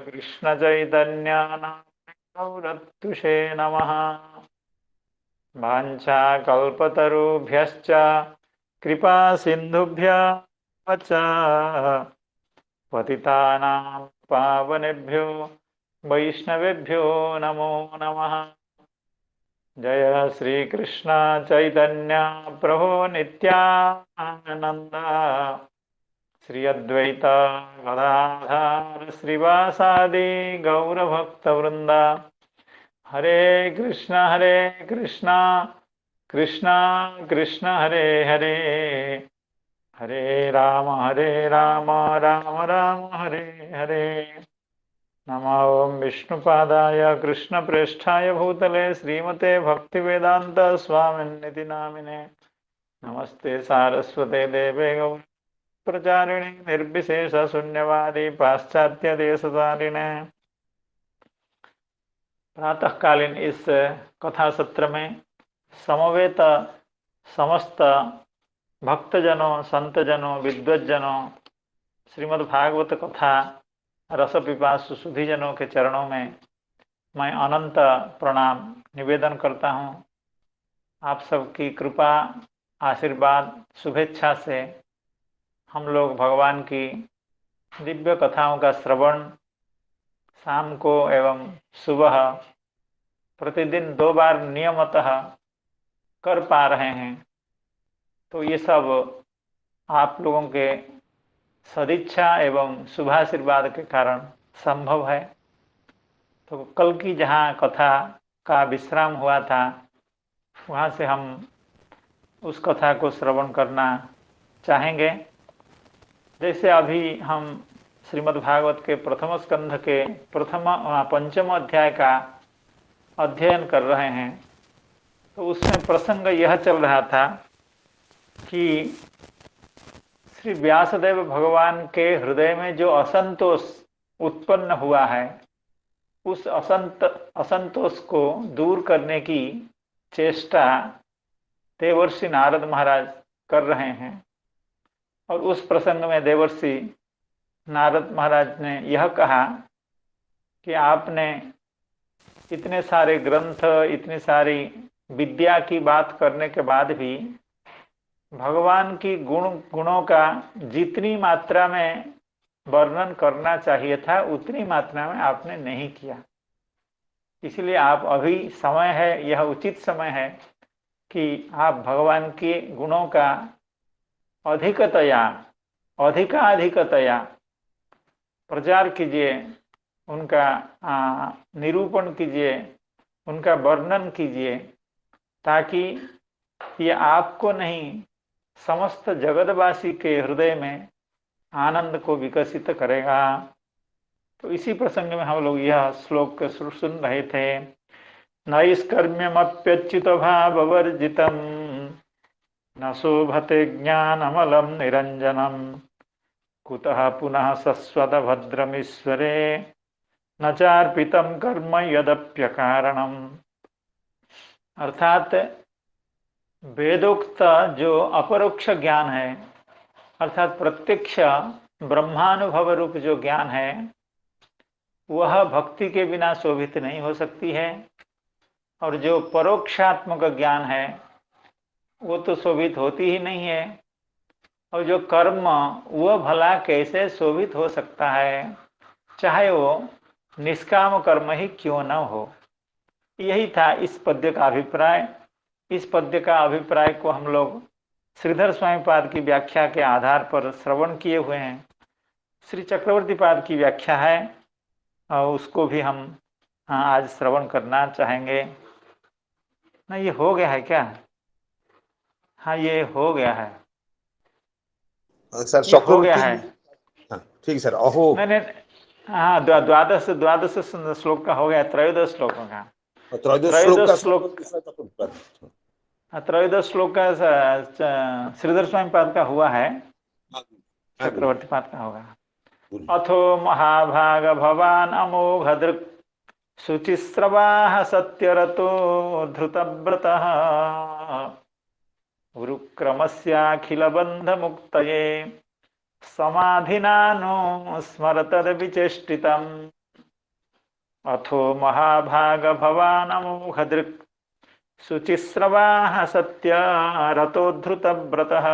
कृष्ण चैतन्य गौरत्तुषे नमः। वाञ्छाकल्पतरुभ्यश्च कृपा सिन्धुभ्य च पतितानां पावनेभ्यो वैष्णवेभ्यो नमो नमः। जय श्री कृष्ण चैतन्य प्रभु नित्यानंद श्री अद्वैत गदाधर श्रीवासादि गौरभक्तवृंद। हरे कृष्ण कृष्ण कृष्ण हरे हरे, हरे राम राम राम हरे हरे। नमो ओं विष्णुपादाय कृष्णप्रेष्ठाय भूतले श्रीमते भक्तिवेदांत स्वामिन्निति नामिने। नमस्ते सारस्वते देवे गौर प्रचारिणे निर्विशेष शून्यवादी पाश्चात्य देशतारिणे। प्रातःकालीन इस कथा सत्र में समवेत समस्त भक्तजनों, संतजनों, विद्वज्जनों श्रीमद् भागवत कथा रस पिपासु सुधीजनों के चरणों में मैं अनंत प्रणाम निवेदन करता हूँ। आप सबकी कृपा, आशीर्वाद, शुभेच्छा से हम लोग भगवान की दिव्य कथाओं का श्रवण शाम को एवं सुबह प्रतिदिन 2 बार नियमतः कर पा रहे हैं। तो ये सब आप लोगों के सदिच्छा एवं शुभाशीर्वाद के कारण संभव है। तो कल की जहाँ कथा का विश्राम हुआ था, वहाँ से हम उस कथा को श्रवण करना चाहेंगे। जैसे अभी हम श्रीमद् भागवत के प्रथम स्कंध के पंचम अध्याय का अध्ययन कर रहे हैं, तो उसमें प्रसंग यह चल रहा था कि श्री व्यासदेव भगवान के हृदय में जो असंतोष उत्पन्न हुआ है, उस असंतोष को दूर करने की चेष्टा देवर्षि नारद महाराज कर रहे हैं। और उस प्रसंग में देवर्षि नारद महाराज ने यह कहा कि आपने इतने सारे ग्रंथ, इतनी सारी विद्या की बात करने के बाद भी भगवान की गुणों का जितनी मात्रा में वर्णन करना चाहिए था उतनी मात्रा में आपने नहीं किया। इसलिए आप अभी समय है, यह उचित समय है कि आप भगवान के गुणों का अधिकाधिकतया प्रचार कीजिए, उनका निरूपण कीजिए, उनका वर्णन कीजिए, ताकि ये आपको नहीं समस्त जगतवासी के हृदय में आनंद को विकसित करेगा। तो इसी प्रसंग में हम लोग यह श्लोक सुन रहे थे। नैष्कर्म्यमप्यच्युत भाववर्जितम न शोभते ज्ञानमलं निरंजनम कुतः पुनः सस्वत भद्रमीश्वरे न चार्पितम कर्म यदप्यकारणम। अर्थात वेदोक्त जो अपरोक्ष ज्ञान है, अर्थात प्रत्यक्ष ब्रह्मानुभव रूप जो ज्ञान है, वह भक्ति के बिना शोभित नहीं हो सकती है। और जो परोक्षात्मक ज्ञान है वो तो शोभित होती ही नहीं है। और जो कर्म, वह भला कैसे शोभित हो सकता है, चाहे वो निष्काम कर्म ही क्यों न हो। यही था इस पद्य का अभिप्राय। इस पद्य का अभिप्राय को हम लोग श्रीधर स्वामी पाद की व्याख्या के आधार पर श्रवण किए हुए हैं। श्री चक्रवर्ती पाद की व्याख्या है और उसको भी हम आज श्रवण करना चाहेंगे। ना ये हो गया है क्या? हाँ, ये हो गया है सर, ये हो गया चक्रवर्ती। है। हाँ, ठीक है सर। अहो, मैंने हाँ, द्वादश श्लोक का हो गया, त्रयोदश श्लोकों का। त्रयोदश श्लोक का त्रयोदश श्लोक त्रयोदश श्लोक का श्रीधर स्वामी पाद का हुआ है, चक्रवर्ती पाद का होगा। अथो महाभाग भवान अमोघ दृक् शुचिस्रवाः सत्यरतो धृतव्रतः उरुक्रमस्याखिल बंध मुक्तये समाधिना नो स्मरतदविचेष्टितम् अथो महाभाग भवानमोघदृक् शुचिस्रवाः सत्य रतोद्धृतव्रतः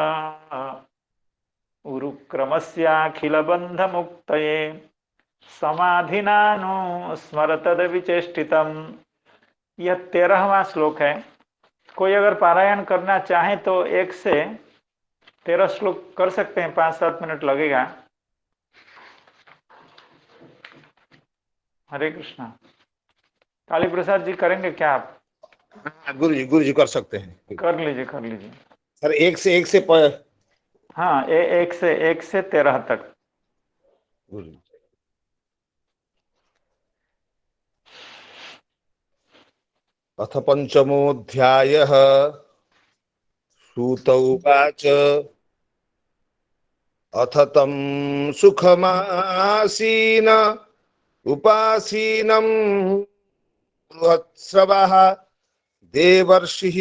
उरुक्रमस्याखिलबन्धमुक्तये समाधिना नो स्मरतदविचेष्टितम्। यह 13वां श्लोक है। कोई अगर पारायण करना चाहे तो 1 से 13 श्लोक कर सकते हैं, 5-7 मिनट लगेगा। हरे कृष्णा। काली प्रसाद जी करेंगे क्या आप? गुरु जी कर सकते हैं। कर लीजिए कर लीजिए सर। एक से हाँ, 1 से 13 तक। गुरु जी। अथ पंचमोऽध्यायः। सूत उवाच अथ तं सुखमासीन उपासीनं बृहत्स्रवः देवर्षिः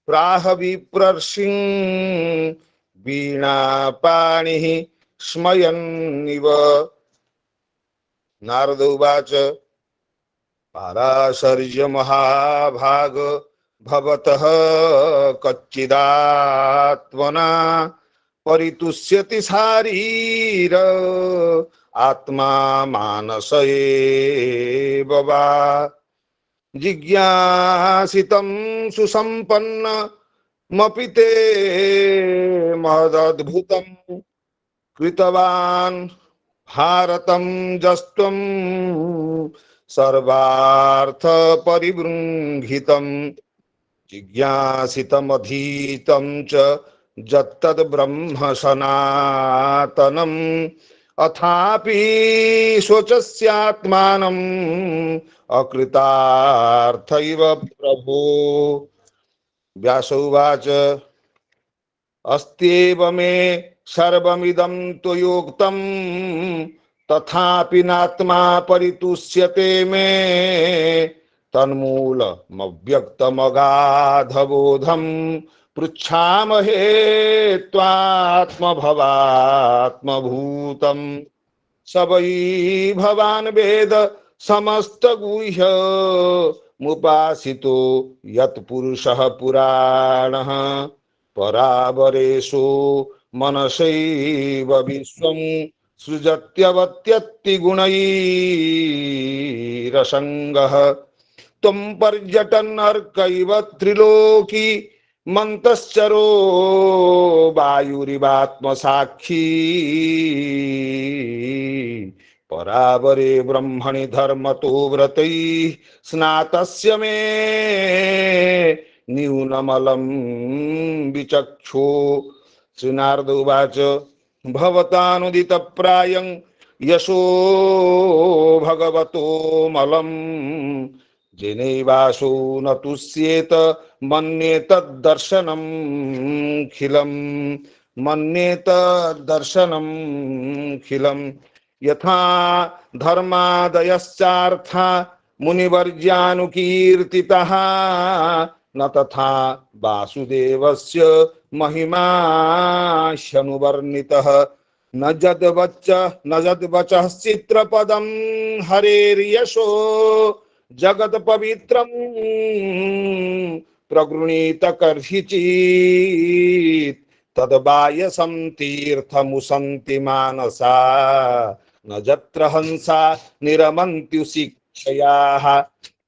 प्राह विप्रर्षिं वीणापाणिः स्मयन्निव। नारद उवाच पाराशर्य महाभाग भवतः कच्चिदात्मना परितुष्यति शारीर आत्मा मानस एव वा। जिज्ञासितं सुसम्पन्नमपि ते महदद्भुतं कृतवान् भारतं जस्त्वं सर्वार्थ परिबृंहितं। जिज्ञासितमधीतं च यत्तद् ब्रह्म सनातनम् अथापि शोचस्यात्मानम् अकृतार्थ इव प्रभो। व्यास उवाच अस्त्येव मे सर्वमिदं त्वयोक्तं तथापि नात्मा परितुष्यते मे तन्मूलमव्यक्तमगाधबोधं पृच्छामहे त्वात्मभवात्मभूतं। स वै भवान् वेद समस्तगुह्य मुपासितो यत्पुरुषः पुराणः परावरेशो मनसैव विश्वं सृजत्यवत्यत्ति गुणैरसङ्गः। त्वं पर्यटन्नर्कैव त्रिलोकी मन्तश्चरो वायुरिवात्मसाक्षी। परावरे ब्रह्मणि धर्मतो व्रतैः स्नातस्य मे न्यूनमलं विचक्षो। श्रीनारद उवाच भवतानुदितप्रायं यशो भगवतो मलं जेनैवासो न तुष्येत मन्ये तद्दर्शनमखिलम्। मन्ये तद्दर्शनमखिलम्। यथा धर्मादयश्चार्था मुनिवर्यानुकीर्तितः न तथा वासुदेवस्य महिमा ह्यनुवर्णितः। न जद्वचः चित्रपदं हरेर्यशो जगत् पवित्रं प्रगृणीत कर्हिचित् तद्बायसं तीर्थमुसन्ति मानसा न जत्र हंसा निरमन्त्यु शिक्षयाः।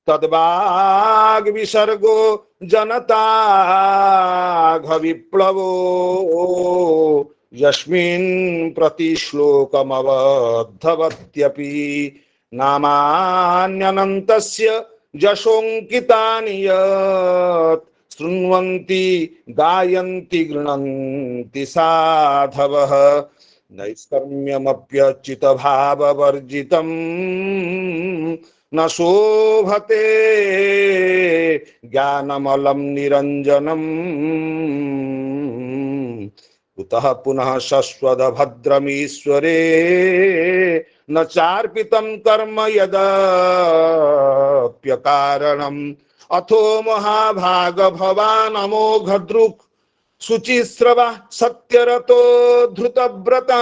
तद्वाग्विसर्गो जनताघविप्लवो यस्मिन् प्रतिश्लोकमवद्धवत्यपि नामान्यनन्तस्य यशोऽङ्कितानि यत् शृण्वन्ति गायन्ति गृह्णन्ति साधवः। नैष्कर्म्यमप्यच्युतभाववर्जितं न शोभते ज्ञानमलं निरञ्जनम्। कुतः पुनः शश्वदभद्रमीश्वरे न चार्पितं कर्म यदप्यकारणम्। अथो महाभाग भवान् अमोघदृक् शुचिस्रवा सत्यरतो धृतव्रता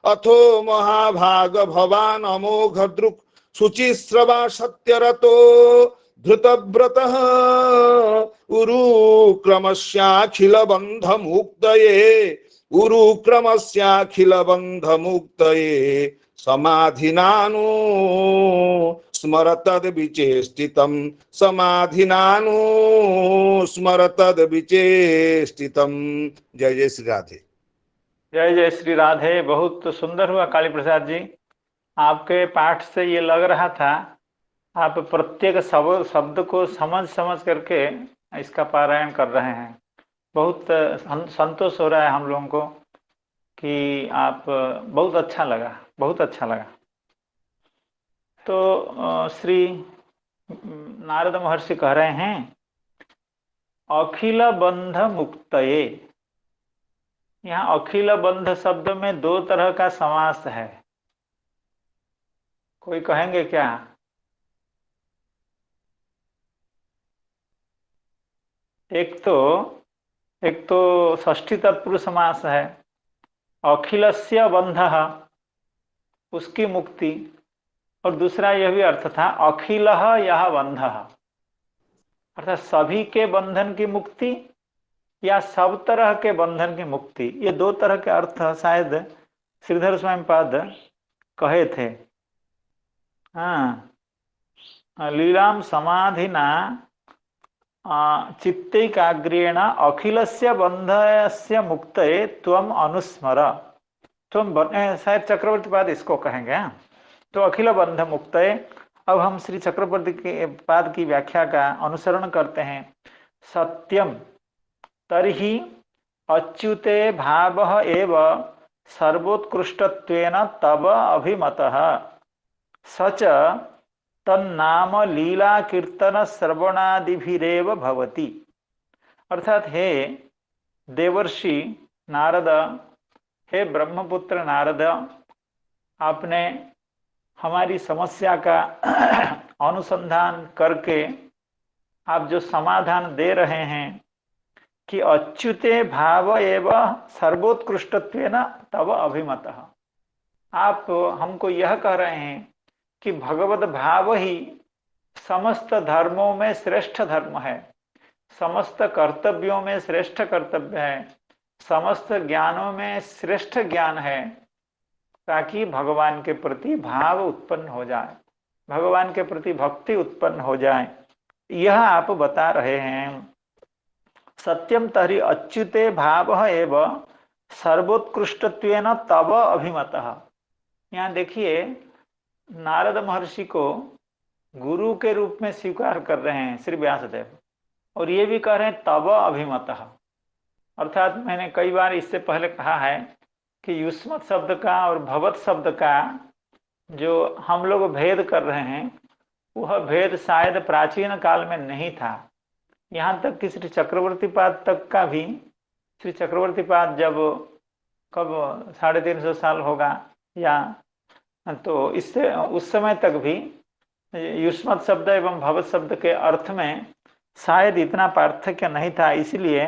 अथो महाभाग भवान अमोघ दृक् शुचिस्रवा सत्यरतो धृतव्रतः उरुक्रमस्याखिल बंध मुक्तये उरुक्रमस्याखिल बंध मुक्तये समाधिनानु स्मरतद विचेष्टितम समाधिनानु स्मरतद विचेष्टितम। जय जय श्री राधे। जय जय श्री राधे। बहुत सुंदर हुआ काली प्रसाद जी। आपके पाठ से ये लग रहा था आप प्रत्येक शब्द को समझ समझ करके इसका पारायण कर रहे हैं। बहुत संतोष हो रहा है हम लोगों को कि आप बहुत अच्छा लगा, बहुत अच्छा लगा। तो श्री नारद महर्षि कह रहे हैं अखिल बंध मुक्तये। यहाँ अखिल बंध शब्द में दो तरह का समास है, कोई कहेंगे क्या? एक तो षष्ठी तत्पुरुष समास है, अखिलस्य बंधः उसकी मुक्ति, और दूसरा यह भी अर्थ था अखिलः यह बंधः, अर्थात सभी के बंधन की मुक्ति या सब तरह के बंधन की मुक्ति। ये दो तरह के अर्थ शायद श्रीधर स्वामी पाद कहे थे। हाँ, लीलाम समाधिना चित्तैकाग्र्येण अखिलस्य बंधस्य मुक्तये त्वम अनुस्मर। त्वम शायद चक्रवर्ती पाद इसको कहेंगे। तो अखिल बंध मुक्तये। अब हम श्री चक्रवर्ती के पाद की व्याख्या का अनुसरण करते हैं। सत्यम तर्हि अच्युते भावः एव सर्वोत्कृष्टत्वेन तव अभिमतः सच तन्नाम लीला कीर्तन श्रवणादिभिरेव भवति। अर्थात हे देवर्षि नारद, हे ब्रह्मपुत्र नारद, आपने हमारी समस्या का अनुसंधान करके आप जो समाधान दे रहे हैं कि अच्युते भाव एवं सर्वोत्कृष्टत्वेन तव अभिमतः, आप हमको यह कह रहे हैं कि भगवत भाव ही समस्त धर्मों में श्रेष्ठ धर्म है, समस्त कर्तव्यों में श्रेष्ठ कर्तव्य है, समस्त ज्ञानों में श्रेष्ठ ज्ञान है, ताकि भगवान के प्रति भाव उत्पन्न हो जाए, भगवान के प्रति भक्ति उत्पन्न हो जाए, यह आप बता रहे हैं। सत्यम तर्हि अच्युते भाव एव सर्वोत्कृष्टत्वेन तव अभिमतः। यहाँ देखिए नारद महर्षि को गुरु के रूप में स्वीकार कर रहे हैं श्री व्यासदेव, और ये भी कह रहे हैं तव अभिमतः। अर्थात मैंने कई बार इससे पहले कहा है कि युष्मत् शब्द का और भवत शब्द का जो हम लोग भेद कर रहे हैं, वह भेद शायद प्राचीन काल में नहीं था। यहाँ तक कि श्री चक्रवर्ती पाद तक का भी, श्री चक्रवर्ती पाद जब कब 350 साल होगा या, तो इससे उस समय तक भी युष्मत् शब्द एवं भवत शब्द के अर्थ में शायद इतना पार्थक्य नहीं था। इसलिए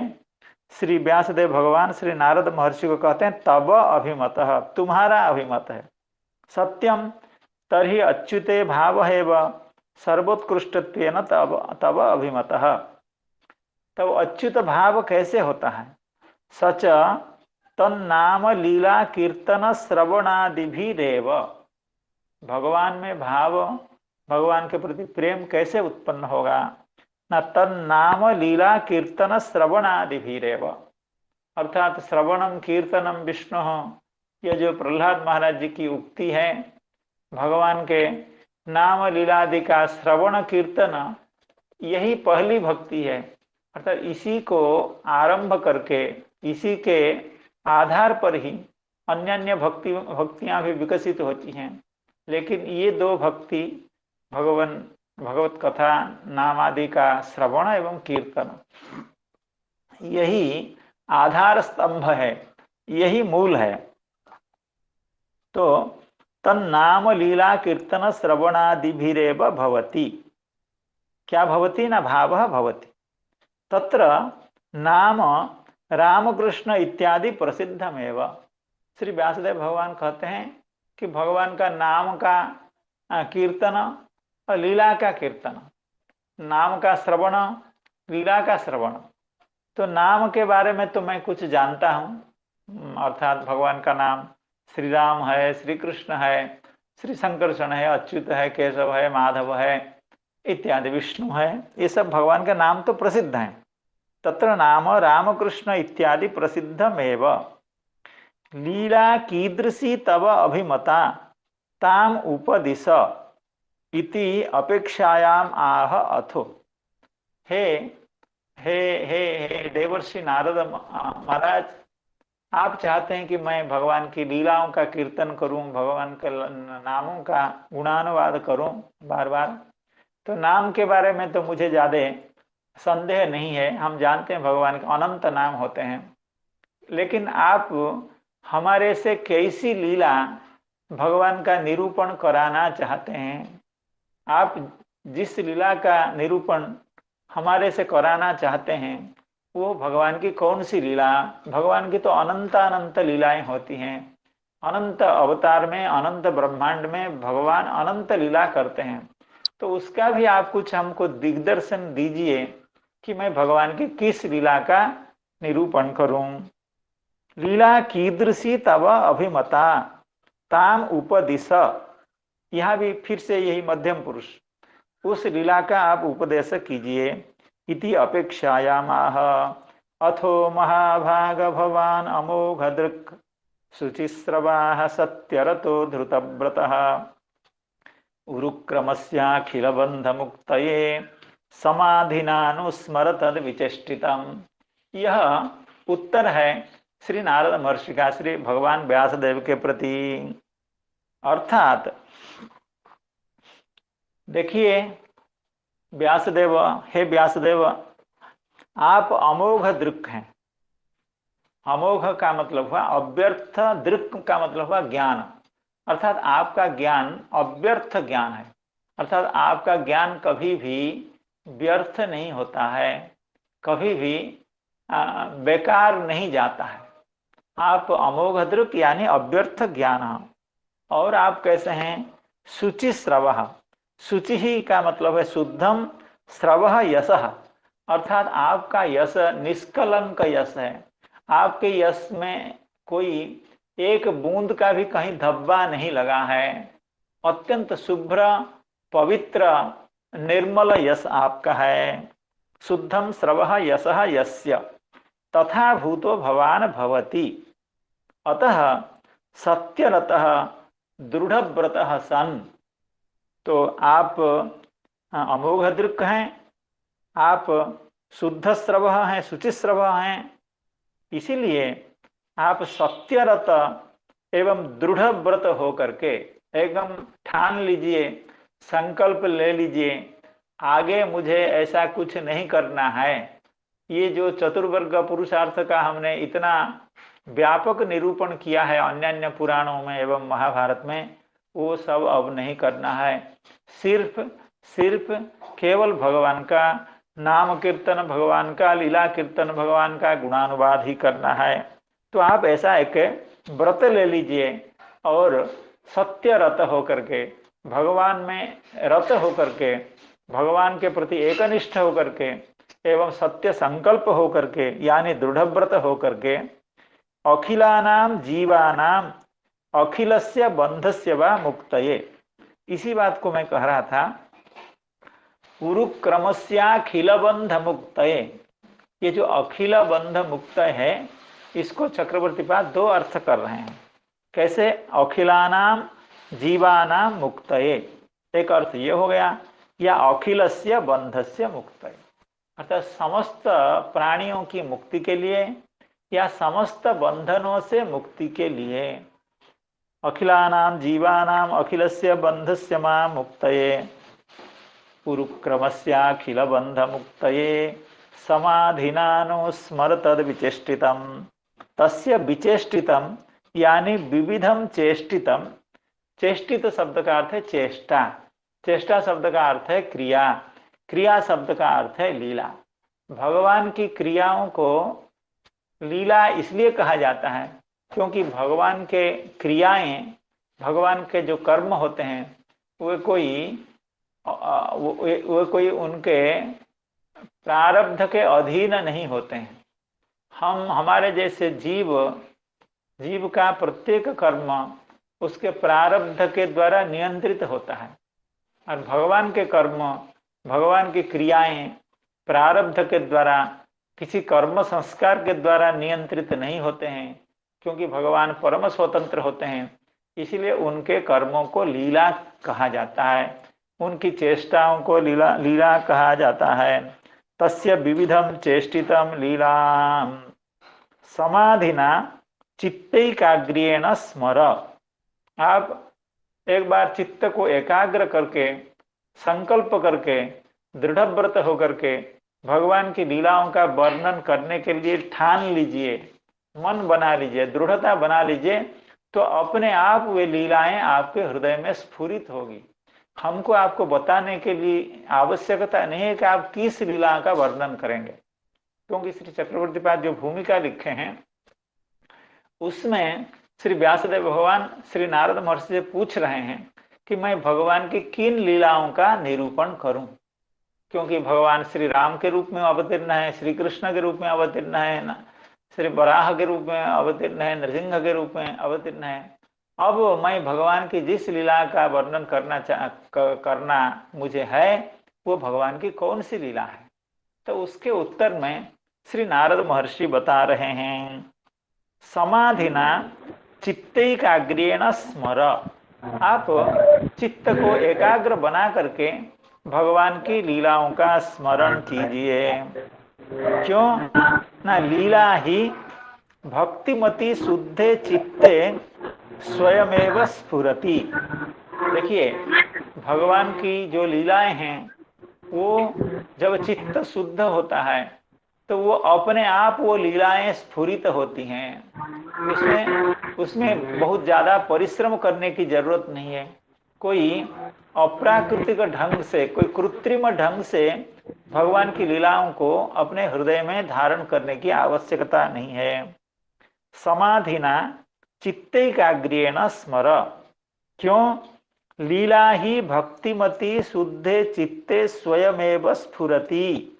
श्री व्यासदेव भगवान श्री नारद महर्षि को कहते हैं तब अभिमतः, तुम्हारा अभिमत है। सत्यम तर्हि अच्युते भाव एव सर्वोत्कृष्टत्वेन तब अभिमतः। तब अच्युत भाव कैसे होता है? सच तन्नाम लीला कीर्तन श्रवणादिभिरेव। भगवान में भाव, भगवान के प्रति प्रेम कैसे उत्पन्न होगा? न तन्नाम लीला कीर्तन श्रवणादिभिरेव। अर्थात श्रवणम कीर्तनम विष्णु, यह जो प्रहलाद महाराज जी की उक्ति है, भगवान के नाम लीलादि का श्रवण कीर्तन यही पहली भक्ति है। अर्थात इसी को आरंभ करके, इसी के आधार पर ही अन्य अन्य भक्तियां भी विकसित होती हैं। लेकिन ये दो भक्ति, भगवत कथा नाम आदि का श्रवण एवं कीर्तन, यही आधार स्तंभ है, यही मूल है। तो तन्नाम लीला कीर्तन श्रवणादिभिरेव भवति। क्या भवति? न भावः भवति। तत्र नाम रामकृष्ण इत्यादि प्रसिद्धमेव। श्री व्यासदेव भगवान कहते हैं कि भगवान का नाम का कीर्तन और लीला का कीर्तन, नाम का श्रवण, लीला का श्रवण। तो नाम के बारे में तो मैं कुछ जानता हूँ, अर्थात भगवान का नाम श्री राम है, श्री कृष्ण है, श्री संकर्षण है, अच्युत है, केशव है, माधव है इत्यादि, विष्णु है, ये सब भगवान का नाम तो प्रसिद्ध है। तत्र नाम रामकृष्ण इत्यादि प्रसिद्धमेव। लीला कीदृशी तव अभिमता ताम उपदिश इति अपेक्षायाम आह अथो। हे हे हे हे देवर्षि नारद महाराज, आप चाहते हैं कि मैं भगवान की लीलाओं का कीर्तन करूं, भगवान के नामों का गुणानुवाद करूं बार बार। तो नाम के बारे में तो मुझे ज्यादा संदेह नहीं है, हम जानते हैं भगवान के अनंत नाम होते हैं। लेकिन आप हमारे से कैसी लीला भगवान का निरूपण कराना चाहते हैं? आप जिस लीला का निरूपण हमारे से कराना चाहते हैं वो भगवान की कौन सी लीला? भगवान की तो अनंत अनंत लीलाएं होती हैं, अनंत अवतार में, अनंत ब्रह्मांड में भगवान अनंत लीला करते हैं। तो उसका भी आप कुछ हमको दिग्दर्शन दीजिए कि मैं भगवान की किस लीला का निरूपण करूं। लीला कीदृशी तव अभिमता ताम उपदिश, यहां भी फिर से यही मध्यम पुरुष, उस लीला का आप उपदेश कीजिए। इति अपेक्षायामाह अथो महाभाग भवान अमोघ दृक् शुचिस्रवाः सत्यरतो धृतव्रतः उरुक्रमस्याखिल बंध मुक्तये समाधिनानुस्मर तद विचेष्टितम्। यह उत्तर है श्री नारद महर्षि का श्री भगवान व्यासदेव के प्रति। अर्थात देखिए व्यासदेव, हे व्यासदेव, आप अमोघ दृक् हैं। अमोघ का मतलब हुआ अव्यर्थ, दृक् का मतलब हुआ ज्ञान, अर्थात आपका ज्ञान अव्यर्थ ज्ञान है। अर्थात आपका ज्ञान कभी भी व्यर्थ नहीं होता है, कभी भी बेकार नहीं जाता है। आप अमोघ दृक् यानी अव्यर्थ ज्ञान। और आप कैसे हैं? शुचि श्रवः, शुचि ही का मतलब है शुद्धम, श्रवः यशः, अर्थात आपका यश निष्कलंक यश है। आपके यश में कोई एक बूंद का भी कहीं धब्बा नहीं लगा है। अत्यंत शुभ्र, पवित्र, निर्मल यश आपका है। शुद्धम श्रवः यशः यस्य तथा भूतो भवान भवति। अतः सत्यरतः दृढ़व्रतः सन, तो आप अमोघ दृक् हैं, आप शुद्ध श्रवः हैं, शुचिश्रव हैं, इसीलिए आप सत्यरत एवं दृढ़ व्रत हो करके एकदम ठान लीजिए, संकल्प ले लीजिए, आगे मुझे ऐसा कुछ नहीं करना है। ये जो चतुर्वर्ग पुरुषार्थ का हमने इतना व्यापक निरूपण किया है अन्य अन्य पुराणों में एवं महाभारत में, वो सब अब नहीं करना है। सिर्फ सिर्फ केवल भगवान का नाम कीर्तन, भगवान का लीला कीर्तन, भगवान का गुणानुवाद ही करना है। तो आप ऐसा एक व्रत ले लीजिए और सत्य रत होकर के, भगवान में रत होकर के, भगवान के प्रति एकनिष्ठ होकर के एवं सत्य संकल्प होकर के, यानी दृढ़ व्रत होकर के, अखिलानाम जीवानाम अखिलस्य बंधस्य वा मुक्तये, इसी बात को मैं कह रहा था। उरुक्रमस्याखिल बंध मुक्तये, ये जो अखिल बंध मुक्त है इसको चक्रवर्ती पाद दो अर्थ कर रहे हैं। कैसे? अखिलानाम जीवानाम मुक्तये, एक अर्थ ये हो गया, या अखिलस्य बंधस्य मुक्तये, अर्थात समस्त प्राणियों की मुक्ति के लिए या समस्त बंधनों से मुक्ति के लिए। अखिलानाम जीवानाम अखिलस्य बंधस्य मा मुक्तये उरुक्रमस्याखिल बंध मुक्तये समाधिनानो स्मर तद विचेष्टितम। तस्य विचेष्टितम यानी विविधम चेष्टितम। चेष्टित शब्द का अर्थ है चेष्टा, चेष्टा शब्द का अर्थ है क्रिया, क्रिया शब्द का अर्थ है लीला। भगवान की क्रियाओं को लीला इसलिए कहा जाता है क्योंकि भगवान के क्रियाएं, भगवान के जो कर्म होते हैं वे कोई वे कोई उनके प्रारब्ध के अधीन नहीं होते हैं। हम हमारे जैसे जीव, जीव का प्रत्येक कर्म उसके प्रारब्ध के द्वारा नियंत्रित होता है, और भगवान के कर्म, भगवान की क्रियाएं प्रारब्ध के द्वारा, किसी कर्म संस्कार के द्वारा नियंत्रित नहीं होते हैं, क्योंकि भगवान परम स्वतंत्र होते हैं। इसलिए उनके कर्मों को लीला कहा जाता है, उनकी चेष्टाओं को लीला लीला कहा जाता है। तस्य विविधम चेष्टितम लीला समाधिना चित्तैकाग्र्येण स्मर। आप एक बार चित्त को एकाग्र करके, संकल्प करके, दृढ़व्रत होकर के भगवान की लीलाओं का वर्णन करने के लिए ठान लीजिए, मन बना लीजिए, दृढ़ता बना लीजिए, तो अपने आप वे लीलाएं आपके हृदय में स्फुरित होगी। हमको आपको बताने के लिए आवश्यकता नहीं है कि आप किस लीला का वर्णन करेंगे, क्योंकि श्री चक्रवर्ती पाद जो भूमिका लिखे हैं उसमें श्री व्यासदेव भगवान श्री नारद महर्षि से पूछ रहे हैं कि मैं भगवान की किन लीलाओं का निरूपण करूं, क्योंकि भगवान श्री राम के रूप में अवतीर्ण है, श्री कृष्ण के रूप में अवतीर्ण है ना, श्री वराह के रूप में अवतीर्ण है, नृसिंह के रूप में अवतीर्ण है। अब मैं भगवान की जिस लीला का वर्णन करना मुझे है, वो भगवान की कौन सी लीला है? तो उसके उत्तर में श्री नारद महर्षि बता रहे हैं, समाधिना चित्तैकाग्र्येण स्मर। आप चित्त को एकाग्र बना करके भगवान की लीलाओं का स्मरण कीजिए। क्यों ना, लीला ही भक्तिमती शुद्धे चित्ते स्वयमेव स्फुरति। देखिए, भगवान की जो लीलाएं हैं वो जब चित्त शुद्ध होता है तो वो अपने आप वो लीलाएं स्फुरित होती हैं। उसमें बहुत ज्यादा परिश्रम करने की जरूरत नहीं है। कोई अप्राकृतिक ढंग से, कोई कृत्रिम ढंग से भगवान की लीलाओं को अपने हृदय में धारण करने की आवश्यकता नहीं है। समाधिना चित्तैकाग्र्येण स्मर। क्यों? लीला ही भक्तिमती शुद्धे चित्ते स्वयमेव स्फुरति।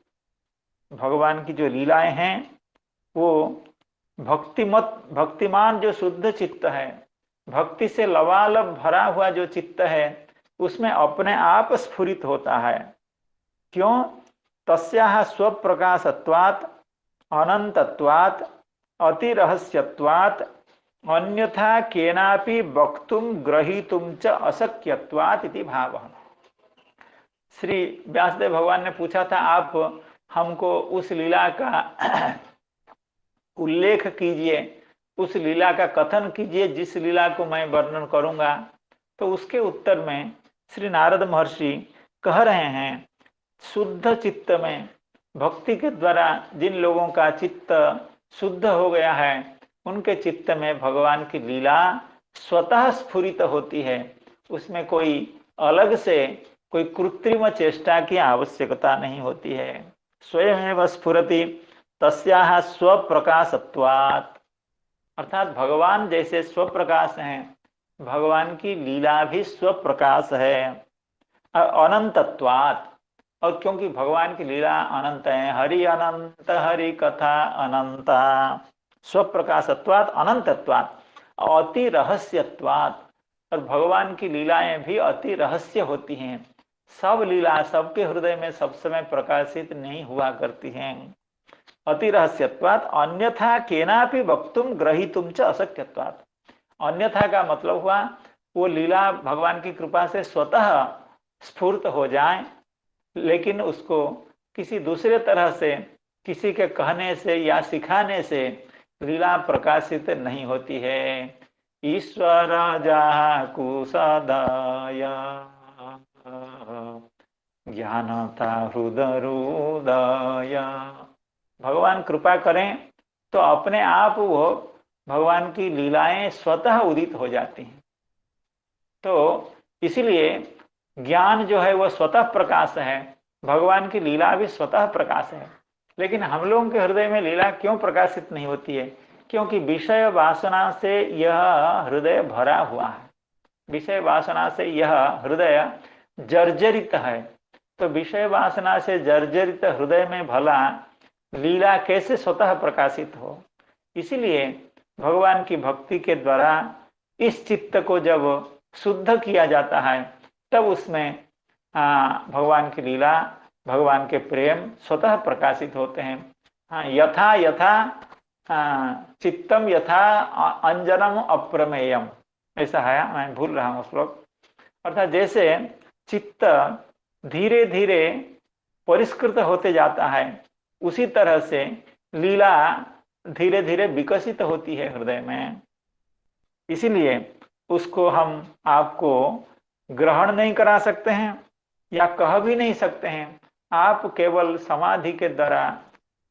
भगवान की जो लीलाएं हैं वो भक्तिमान जो शुद्ध चित्त है, भक्ति से लबालब भरा हुआ जो चित्त है, उसमें अपने आप स्फुरित होता है। क्यों? तस्याः स्वप्रकाशत्वात् अनंतत्वात् अतिरहस्यत्वात् अन्यथा केनापि वक्तुम ग्रहीतुम च अशक्यत्वात् इति भावः। श्री व्यासदेव भगवान ने पूछा था, आप हमको उस लीला का उल्लेख कीजिए, उस लीला का कथन कीजिए जिस लीला को मैं वर्णन करूंगा। तो उसके उत्तर में श्री नारद महर्षि कह रहे हैं, शुद्ध चित्त में, भक्ति के द्वारा जिन लोगों का चित्त शुद्ध हो गया है, उनके चित्त में भगवान की लीला स्वतः स्फुरित होती है। उसमें कोई अलग से कोई कृत्रिम चेष्टा की आवश्यकता नहीं होती है। स्वयमेव स्फुरति तस्याः स्वप्रकाशत्वात्। अर्थात भगवान जैसे स्वप्रकाश हैं, भगवान की लीला भी स्वप्रकाश है। अनंतत्वात्, और क्योंकि भगवान की लीला अनंत है, हरि अनंत हरि कथा अनंता। स्वप्रकाशत्वात् अनंतत्वात् अति रहस्यत्वात्, और भगवान की लीलाएं भी अति रहस्य होती हैं। सब लीला सबके हृदय में सब समय प्रकाशित नहीं हुआ करती हैं। अति रहस्यत्वात् अन्यथा केनापि वक्तुम ग्रहीतुम च अशक्यत्वात्। अन्यथा का मतलब हुआ वो लीला भगवान की कृपा से स्वतः स्फूर्त हो जाए, लेकिन उसको किसी दूसरे तरह से, किसी के कहने से या सिखाने से लीला प्रकाशित नहीं होती है। ईश्वर जहाँ कुसदय ज्ञानता हृदय। भगवान कृपा करें तो अपने आप वो भगवान की लीलाएं स्वतः उदित हो जाती हैं। तो इसीलिए ज्ञान जो है वो स्वतः प्रकाश है, भगवान की लीला भी स्वतः प्रकाश है। लेकिन हम लोगों के हृदय में लीला क्यों प्रकाशित नहीं होती है? क्योंकि विषय वासना से यह हृदय भरा हुआ है, विषय वासना से यह हृदय जर्जरित है। तो विषय वासना से जर्जरित हृदय में भला लीला कैसे स्वतः प्रकाशित हो? इसीलिए भगवान की भक्ति के द्वारा इस चित्त को जब शुद्ध किया जाता है, तब उसमें भगवान की लीला, भगवान के प्रेम स्वतः प्रकाशित होते हैं। हाँ, यथा यथा चित्तम यथा अंजनम अप्रमेयम, ऐसा है, मैं भूल रहा हूँ श्लोक। अर्थात जैसे चित्त धीरे धीरे परिष्कृत होते जाता है, उसी तरह से लीला धीरे धीरे विकसित होती है हृदय में। इसीलिए उसको हम आपको ग्रहण नहीं करा सकते हैं या कह भी नहीं सकते हैं। आप केवल समाधि के द्वारा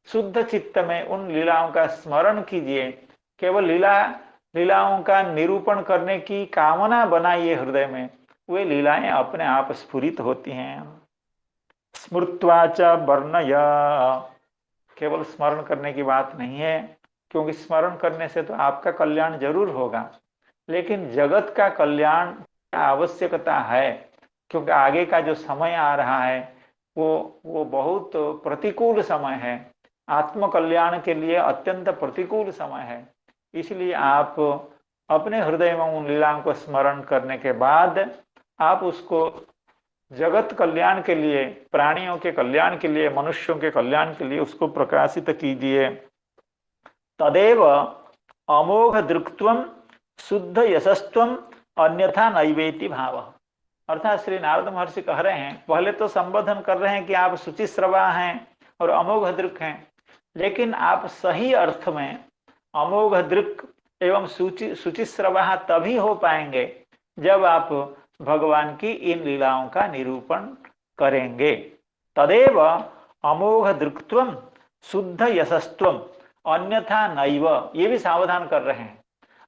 शुद्ध चित्त में उन लीलाओं का स्मरण कीजिए, केवल लीलाओं का निरूपण करने की कामना बनाइए हृदय में, वे लीलाएं अपने आप स्फुरित होती हैं। स्मृत्वा च वर्णय, केवल स्मरण करने की बात नहीं है, क्योंकि स्मरण करने से तो आपका कल्याण जरूर होगा, लेकिन जगत का कल्याण आवश्यकता है, क्योंकि आगे का जो समय आ रहा है वो बहुत प्रतिकूल समय है, आत्म कल्याण के लिए अत्यंत प्रतिकूल समय है। इसलिए आप अपने हृदय में उन लीलाओं को स्मरण करने के बाद आप उसको जगत कल्याण के लिए, प्राणियों के कल्याण के लिए, मनुष्यों के कल्याण के लिए उसको प्रकाशित कीजिए। तदेव अमोघ दृक्त्वम शुद्ध यशस्त्वम अन्यथा नैवेति भाव। अर्थात श्री नारद महर्षि कह रहे हैं, पहले तो संबोधन कर रहे हैं कि आप शुचिश्रवा हैं और अमोघ दृक् हैं, लेकिन आप सही अर्थ में अमोघ दृक् एवं शुचिश्रवा तभी हो पाएंगे जब आप भगवान की इन लीलाओं का निरूपण करेंगे। तदेव अमोघ दृक्त्वम शुद्ध यशस्त्वम अन्यथा नैव, ये भी सावधान कर रहे हैं।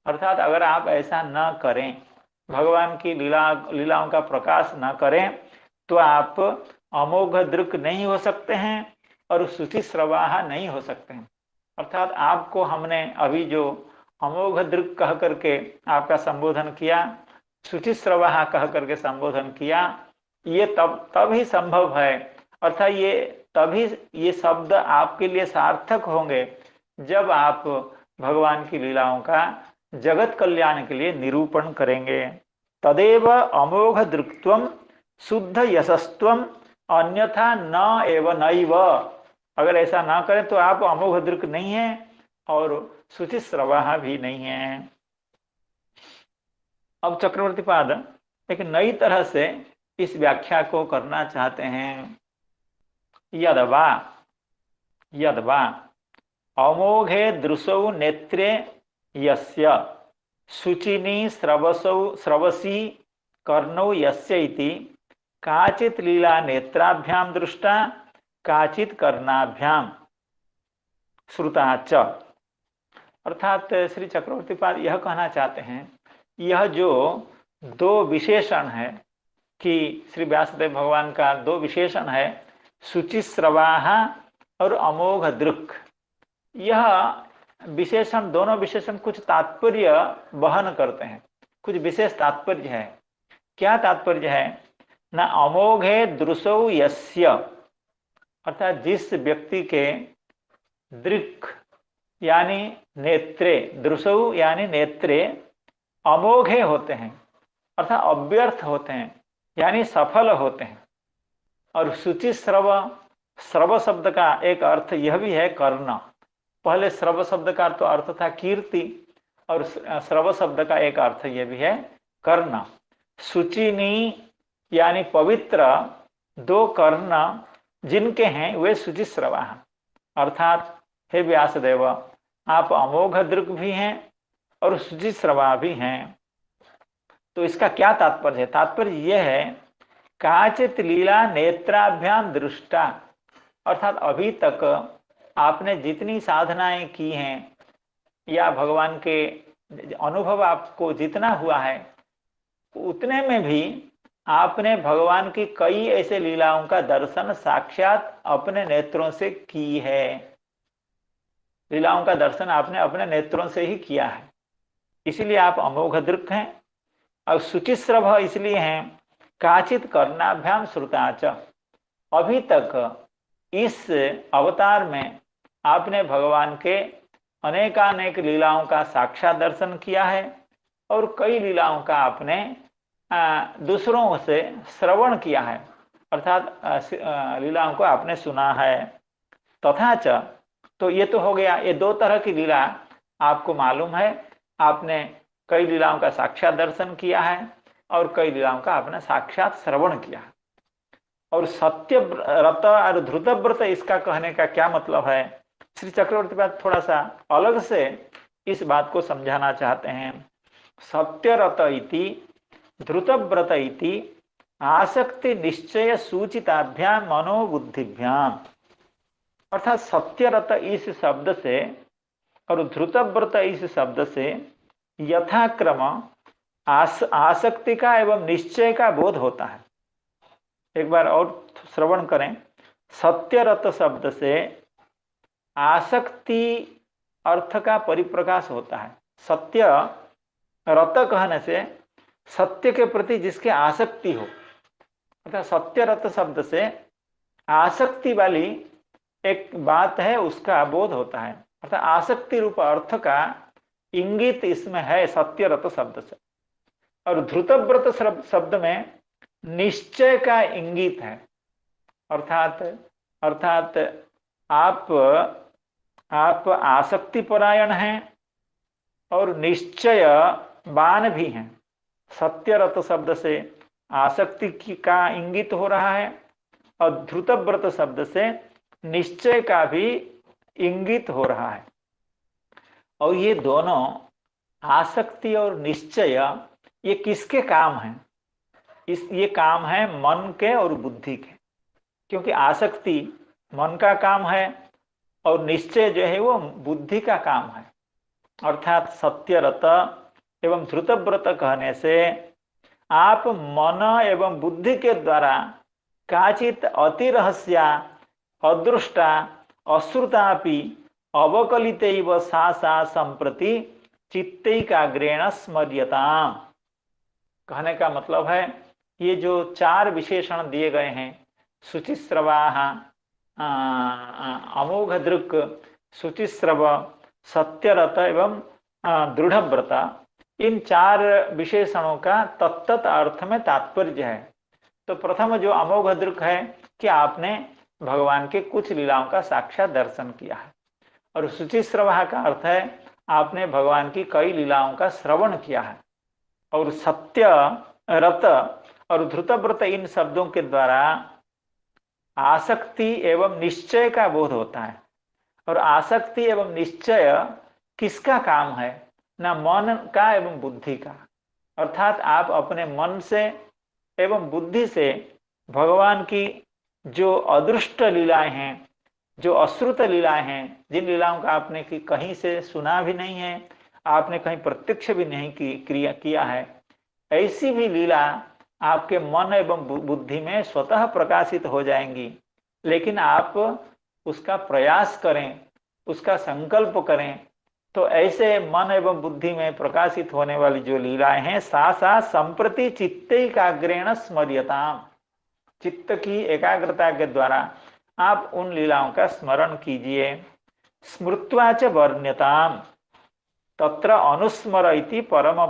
अर्थात अगर आप ऐसा न करें, भगवान की लीलाओं का प्रकाश न करें, तो आप अमोघ दृक् नहीं हो सकते हैं और शुचिश्रवाह नहीं हो सकते हैं। अर्थात आपको हमने अभी जो अमोघ दृक् कह करके आपका संबोधन किया, शुचिश्रवाह कह करके संबोधन किया, ये तब ही संभव है। अर्थात ये तभी ये शब्द आपके लिए सार्थक होंगे जब आप भगवान की लीलाओं का जगत कल्याण के लिए निरूपण करेंगे। तदेव अमोघ दृक्त्वम शुद्ध यशस्त्वम अन्यथा न एव नैव, अगर ऐसा ना करें तो आप अमोघ दृक् नहीं है और शुचिश्रवाह भी नहीं है। अब चक्रवर्ती पाद एक नई तरह से इस व्याख्या को करना चाहते हैं। यदवा यदवा अमोघे दृशौ नेत्रे यस्य शुचिनी स्रवसी कर्णौ यस्य इति काचित लीला नेत्राभ्याम दृष्टा काचित कर्णाभ्याम श्रुता च। अर्थात श्री चक्रवर्ती पाद यह कहना चाहते हैं, यह जो दो विशेषण है कि श्री व्यासदेव भगवान का दो विशेषण है, शुचिश्रवाह और अमोघ दृक्, यह विशेषण, दोनों विशेषण कुछ तात्पर्य वहन करते हैं, कुछ विशेष तात्पर्य है। क्या तात्पर्य है? न अमोघे दृशौ यस्य, अर्थात जिस व्यक्ति के दृक् यानी नेत्रे, दृशौ यानी नेत्रे अमोघे होते हैं, अर्थात अव्यर्थ होते हैं, यानी सफल होते हैं। और शुचिश्रव, श्रव शब्द का एक अर्थ यह भी है कर्ण। पहले श्रव शब्द का तो अर्थ था कीर्ति, और श्रव शब्द का एक अर्थ यह भी है कर्ण। शुचिनी यानी पवित्र दो कर्ण जिनके हैं वे शुचिश्रवा। अर्थात हे व्यासदेव, आप अमोघ दृक् भी हैं और शुचिश्रवा भी हैं। तो इसका क्या तात्पर्य है? तात्पर्य यह है, काचित लीला नेत्राभ्याम दृष्टा, अर्थात अभी तक आपने जितनी साधनाएं की हैं या भगवान के अनुभव आपको जितना हुआ है, उतने में भी आपने भगवान की कई ऐसे लीलाओं का दर्शन साक्षात अपने नेत्रों से की है। लीलाओं का दर्शन आपने अपने नेत्रों से ही किया है, इसीलिए आप अमोघ दृक् हैं। और शुचिस्रभ इसलिए हैं, काचित कर्णाभ्याम श्रुताच, अभी तक इस अवतार में आपने भगवान के अनेकानेक लीलाओं का साक्षात दर्शन किया है, और कई लीलाओं का आपने दूसरों से श्रवण किया है, अर्थात लीलाओं को आपने सुना है। तथा च, तो ये तो हो गया, ये दो तरह की लीला आपको मालूम है। आपने कई लीलाओं का साक्षात दर्शन किया है और कई लीलाओं का आपने साक्षात श्रवण किया है। और सत्य रत और ध्रुतव्रत, इसका कहने का क्या मतलब है, श्री चक्रवर्ती पाद थोड़ा सा अलग से इस बात को समझाना चाहते हैं। सत्यरत इति ध्रुतव्रत इति आसक्ति निश्चय सूचिताभ्याम मनोबुद्धिभ्याम, अर्थात सत्यरत इस शब्द से और ध्रुतव्रत इस शब्द से यथाक्रम आसक्ति का एवं निश्चय का बोध होता है। एक बार और श्रवण करें। सत्यरत शब्द से आसक्ति अर्थ का परिप्रकाश होता है। सत्य रत कहने से सत्य के प्रति जिसके आसक्ति हो, अर्थात सत्य रत शब्द से आसक्ति वाली एक बात है, उसका बोध होता है। अर्थात आसक्ति रूप अर्थ का इंगित इसमें है सत्य रत शब्द से। और ध्रुतव्रत शब्द में निश्चय का इंगित है, अर्थात आप आसक्ति परायण हैं और निश्चयवान भी हैं। सत्यरत शब्द से आसक्ति का इंगित हो रहा है और ध्रुतव्रत शब्द से निश्चय का भी इंगित हो रहा है। और ये दोनों आसक्ति और निश्चय, ये किसके काम हैं? ये काम है मन के और बुद्धि के, क्योंकि आसक्ति मन का काम है और निश्चय जो है वो बुद्धि का काम है। अर्थात सत्यरत एवं ध्रुतव्रत कहने से आप मन एवं बुद्धि के द्वारा काचित अतिरहस्या अदृष्टा अश्रुतापि अवकलित सा सा संप्रति चित्तैकाग्रेण स्मर्यताम। कहने का मतलब है, ये जो चार विशेषण दिए गए हैं, शुचिस्रवाः, अमोघ दृक्, शुचिस्रव, सत्यरत एवं दृढ़व्रत, इन चार विशेषणों का तत्त अर्थ में तात्पर्य है। तो प्रथम जो अमोघ दृक् है कि आपने भगवान के कुछ लीलाओं का साक्षात दर्शन किया है, और शुचिस्रवाः का अर्थ है आपने भगवान की कई लीलाओं का श्रवण किया है। और सत्य रत और ध्रुतव्रत, इन शब्दों के द्वारा आसक्ति एवं निश्चय का बोध होता है। और आसक्ति एवं निश्चय किसका काम है? ना मन का एवं बुद्धि का। अर्थात आप अपने मन से एवं बुद्धि से भगवान की जो अदृष्ट लीलाएं हैं, जो अश्रुत लीलाएं हैं, जिन लीलाओं का आपने कहीं से सुना भी नहीं है, आपने कहीं प्रत्यक्ष भी नहीं किया है, ऐसी भी लीला आपके मन एवं बुद्धि में स्वतः प्रकाशित हो जाएंगी। लेकिन आप उसका प्रयास करें, उसका संकल्प करें, तो ऐसे मन एवं बुद्धि में प्रकाशित होने वाली जो लीलाएं हैं, सा सा संप्रति चित्तैकाग्रेण स्मर्यताम, चित्त की एकाग्रता के द्वारा आप उन लीलाओं का स्मरण कीजिए। स्मृत्वा च वर्ण्यताम तत्र अनुस्मर इति परम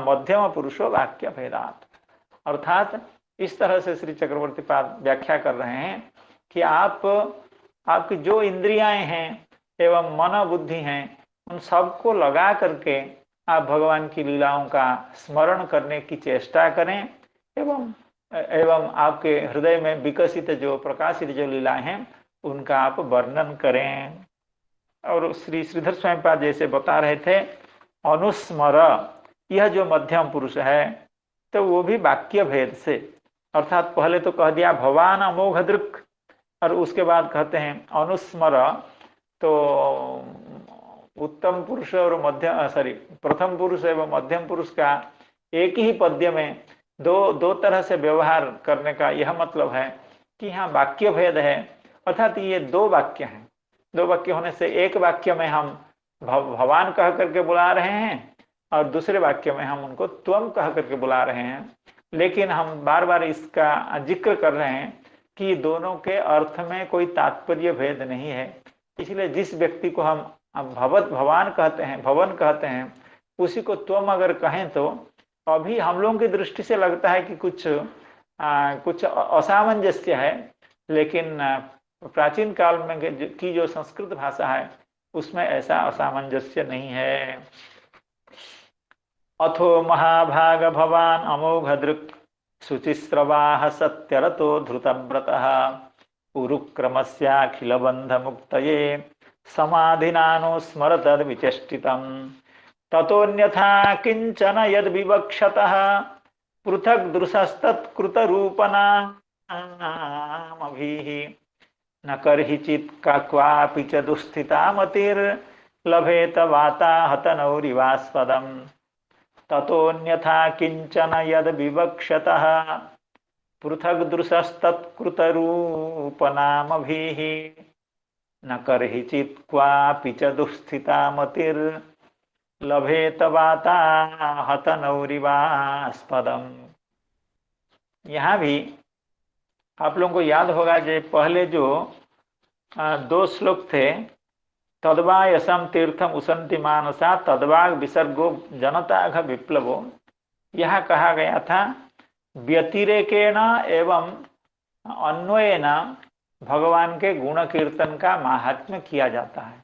मध्यम पुरुषो वाक्य भेदात। अर्थात इस तरह से श्री चक्रवर्ती पाद व्याख्या कर रहे हैं कि आपकी जो इंद्रियाएं हैं एवं मन बुद्धि हैं, उन सबको लगा करके आप भगवान की लीलाओं का स्मरण करने की चेष्टा करें, एवं आपके हृदय में विकसित जो प्रकाशित जो लीलाएं हैं उनका आप वर्णन करें। और श्री श्रीधर स्वामी पाद जैसे बता रहे थे, अनुस्मर, यह जो मध्यम पुरुष है, तो वो भी वाक्य भेद से, अर्थात पहले तो कह दिया भवान अमोघ दृक्, और उसके बाद कहते हैं अनुस्मर, तो उत्तम पुरुष और प्रथम पुरुष एवं मध्यम पुरुष का एक ही पद्य में दो दो तरह से व्यवहार करने का यह मतलब है कि यहाँ वाक्य भेद है, अर्थात ये दो वाक्य हैं। दो वाक्य होने से एक वाक्य में हम भवान कह करके बुला रहे हैं और दूसरे वाक्य में हम उनको त्वम कह करके बुला रहे हैं, लेकिन हम बार बार इसका जिक्र कर रहे हैं कि दोनों के अर्थ में कोई तात्पर्य भेद नहीं है। इसलिए जिस व्यक्ति को हम भवत भवान कहते हैं, भवन कहते हैं, उसी को त्वम अगर कहें तो अभी हम लोगों की दृष्टि से लगता है कि कुछ असामंजस्य है, लेकिन प्राचीन काल में की जो संस्कृत भाषा है उसमें ऐसा असामंजस्य नहीं है। अथो महाभाग भवान अमोघ दृक् शुचिस्रवाः सत्यरतो धृतव्रतः उरुक्रमस्याखिल बंध मुक्तये समाधिनानो स्मरतद विचेष्टितम् ततोऽन्यथा किंचन यद विवक्षतः पृथक् दृशस्तत्कृतरूपनामभिः न कर्हिचित् क्वापि च दुस्थिता मतिर्लभेत वाताहतनौरिवास्पदम् ततोऽन्यथा किंचन यद विवक्षतः पृथक् दृशस्तत्कृतरूपनामभिः न कर्हिचित् क्वापि च दुस्थिता मतिर्लभेत वाताहतनौरिवास्पदम्। यहाँ भी आप लोगों को याद होगा जो पहले जो दो श्लोक थे, तद्वा यशम तीर्थम उसंति मानसा तद्वाग विसर्गो जनताघ विप्लवो, यह कहा गया था व्यतिरेकेण एवं अन्वयेन भगवान के गुण कीर्तन का महात्म्य किया जाता है।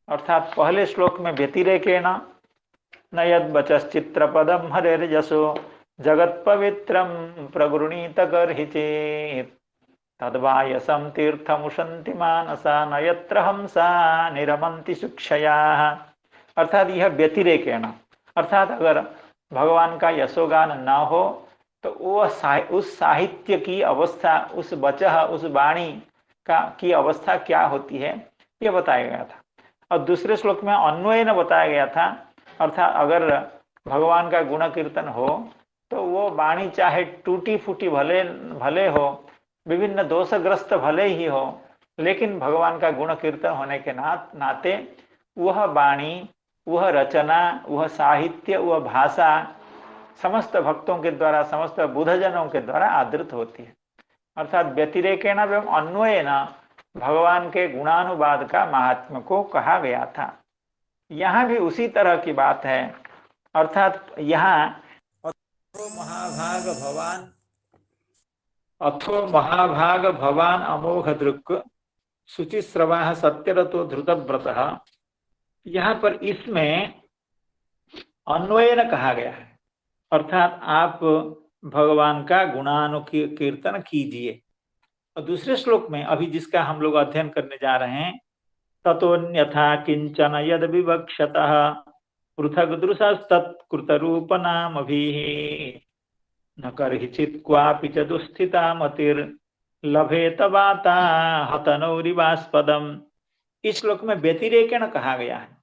अर्थात पहले श्लोक में व्यतिरेकेण न यद बचश्चित्रपदम हरेर्यशो जगत पवित्रम प्रगृणीत गर्हिचेत् तद्वा यशम तीर्थमुशन्ति मानसा न यत्र हंसा निरमन्ति सुक्षयाः। अर्थात यह व्यतिरेकेण, अर्थात अगर भगवान का यशोगान न हो तो वो उस साहित्य की अवस्था, उस बचह, उस वाणी की अवस्था क्या होती है यह बताया गया था। और दूसरे श्लोक में अन्वय न बताया गया था, अर्थात अगर भगवान का गुण कीर्तन हो तो वो वाणी चाहे टूटी फूटी भले हो, विभिन्न दोषग्रस्त भले ही हो, लेकिन भगवान का गुण कीर्तन होने के नाते वह वाणी, वह रचना, वह साहित्य, वह भाषा समस्त भक्तों के द्वारा, समस्त बुधजनों के द्वारा आदृत होती है। अर्थात व्यतिरेकेण एवं अन्वयेन भगवान के गुणानुवाद का महात्म्य को कहा गया था। यहाँ भी उसी तरह की बात है। अर्थात यहाँ अथो महाभाग भवान अमोघ दृक् शुचिस्रवाः सत्यरतो धृतव्रतः, यहाँ पर इसमें अन्वयन कहा गया है, अर्थात आप भगवान का गुणानुकीर्तन कीजिए। और दूसरे श्लोक में अभी जिसका हम लोग अध्ययन करने जा रहे हैं, ततोन्यथा किंचन यद विवक्षतः पृथक् दृशस्तत्कृतरूपनामभिः न कर्हिचित् क्वापि च दुस्थिता मतिर्लभेत वाताहतनौरिवास्पदम्। इस श्लोक में व्यतिरेकेण कहा गया है।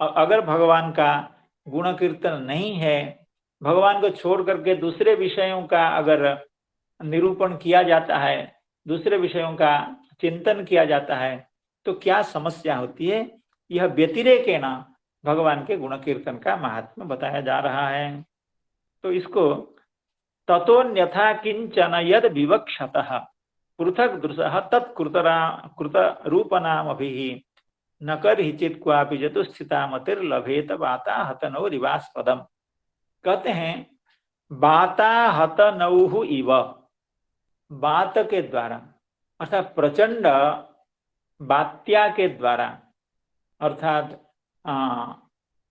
अगर भगवान का गुण कीर्तन नहीं है, भगवान को छोड़ करके दूसरे विषयों का अगर निरूपण किया जाता है, दूसरे विषयों का चिंतन किया जाता है, तो क्या समस्या होती है। यह व्यतिरेकेण भगवान के गुण कीर्तन का महात्म्य बताया जा रहा है। तो इसको ततोन्यथा किंचन यद विवक्षतः पृथक् दृशः तत्कृतरूपनामभिः न कर्हिचित् क्वापि चतुस्थिता मतिर्लभेत वाताहतनौरिवास्पदम्। कहते हैं वाताहतनौः इव, बात के द्वारा अर्थात प्रचंड बात्या के द्वारा, अर्थात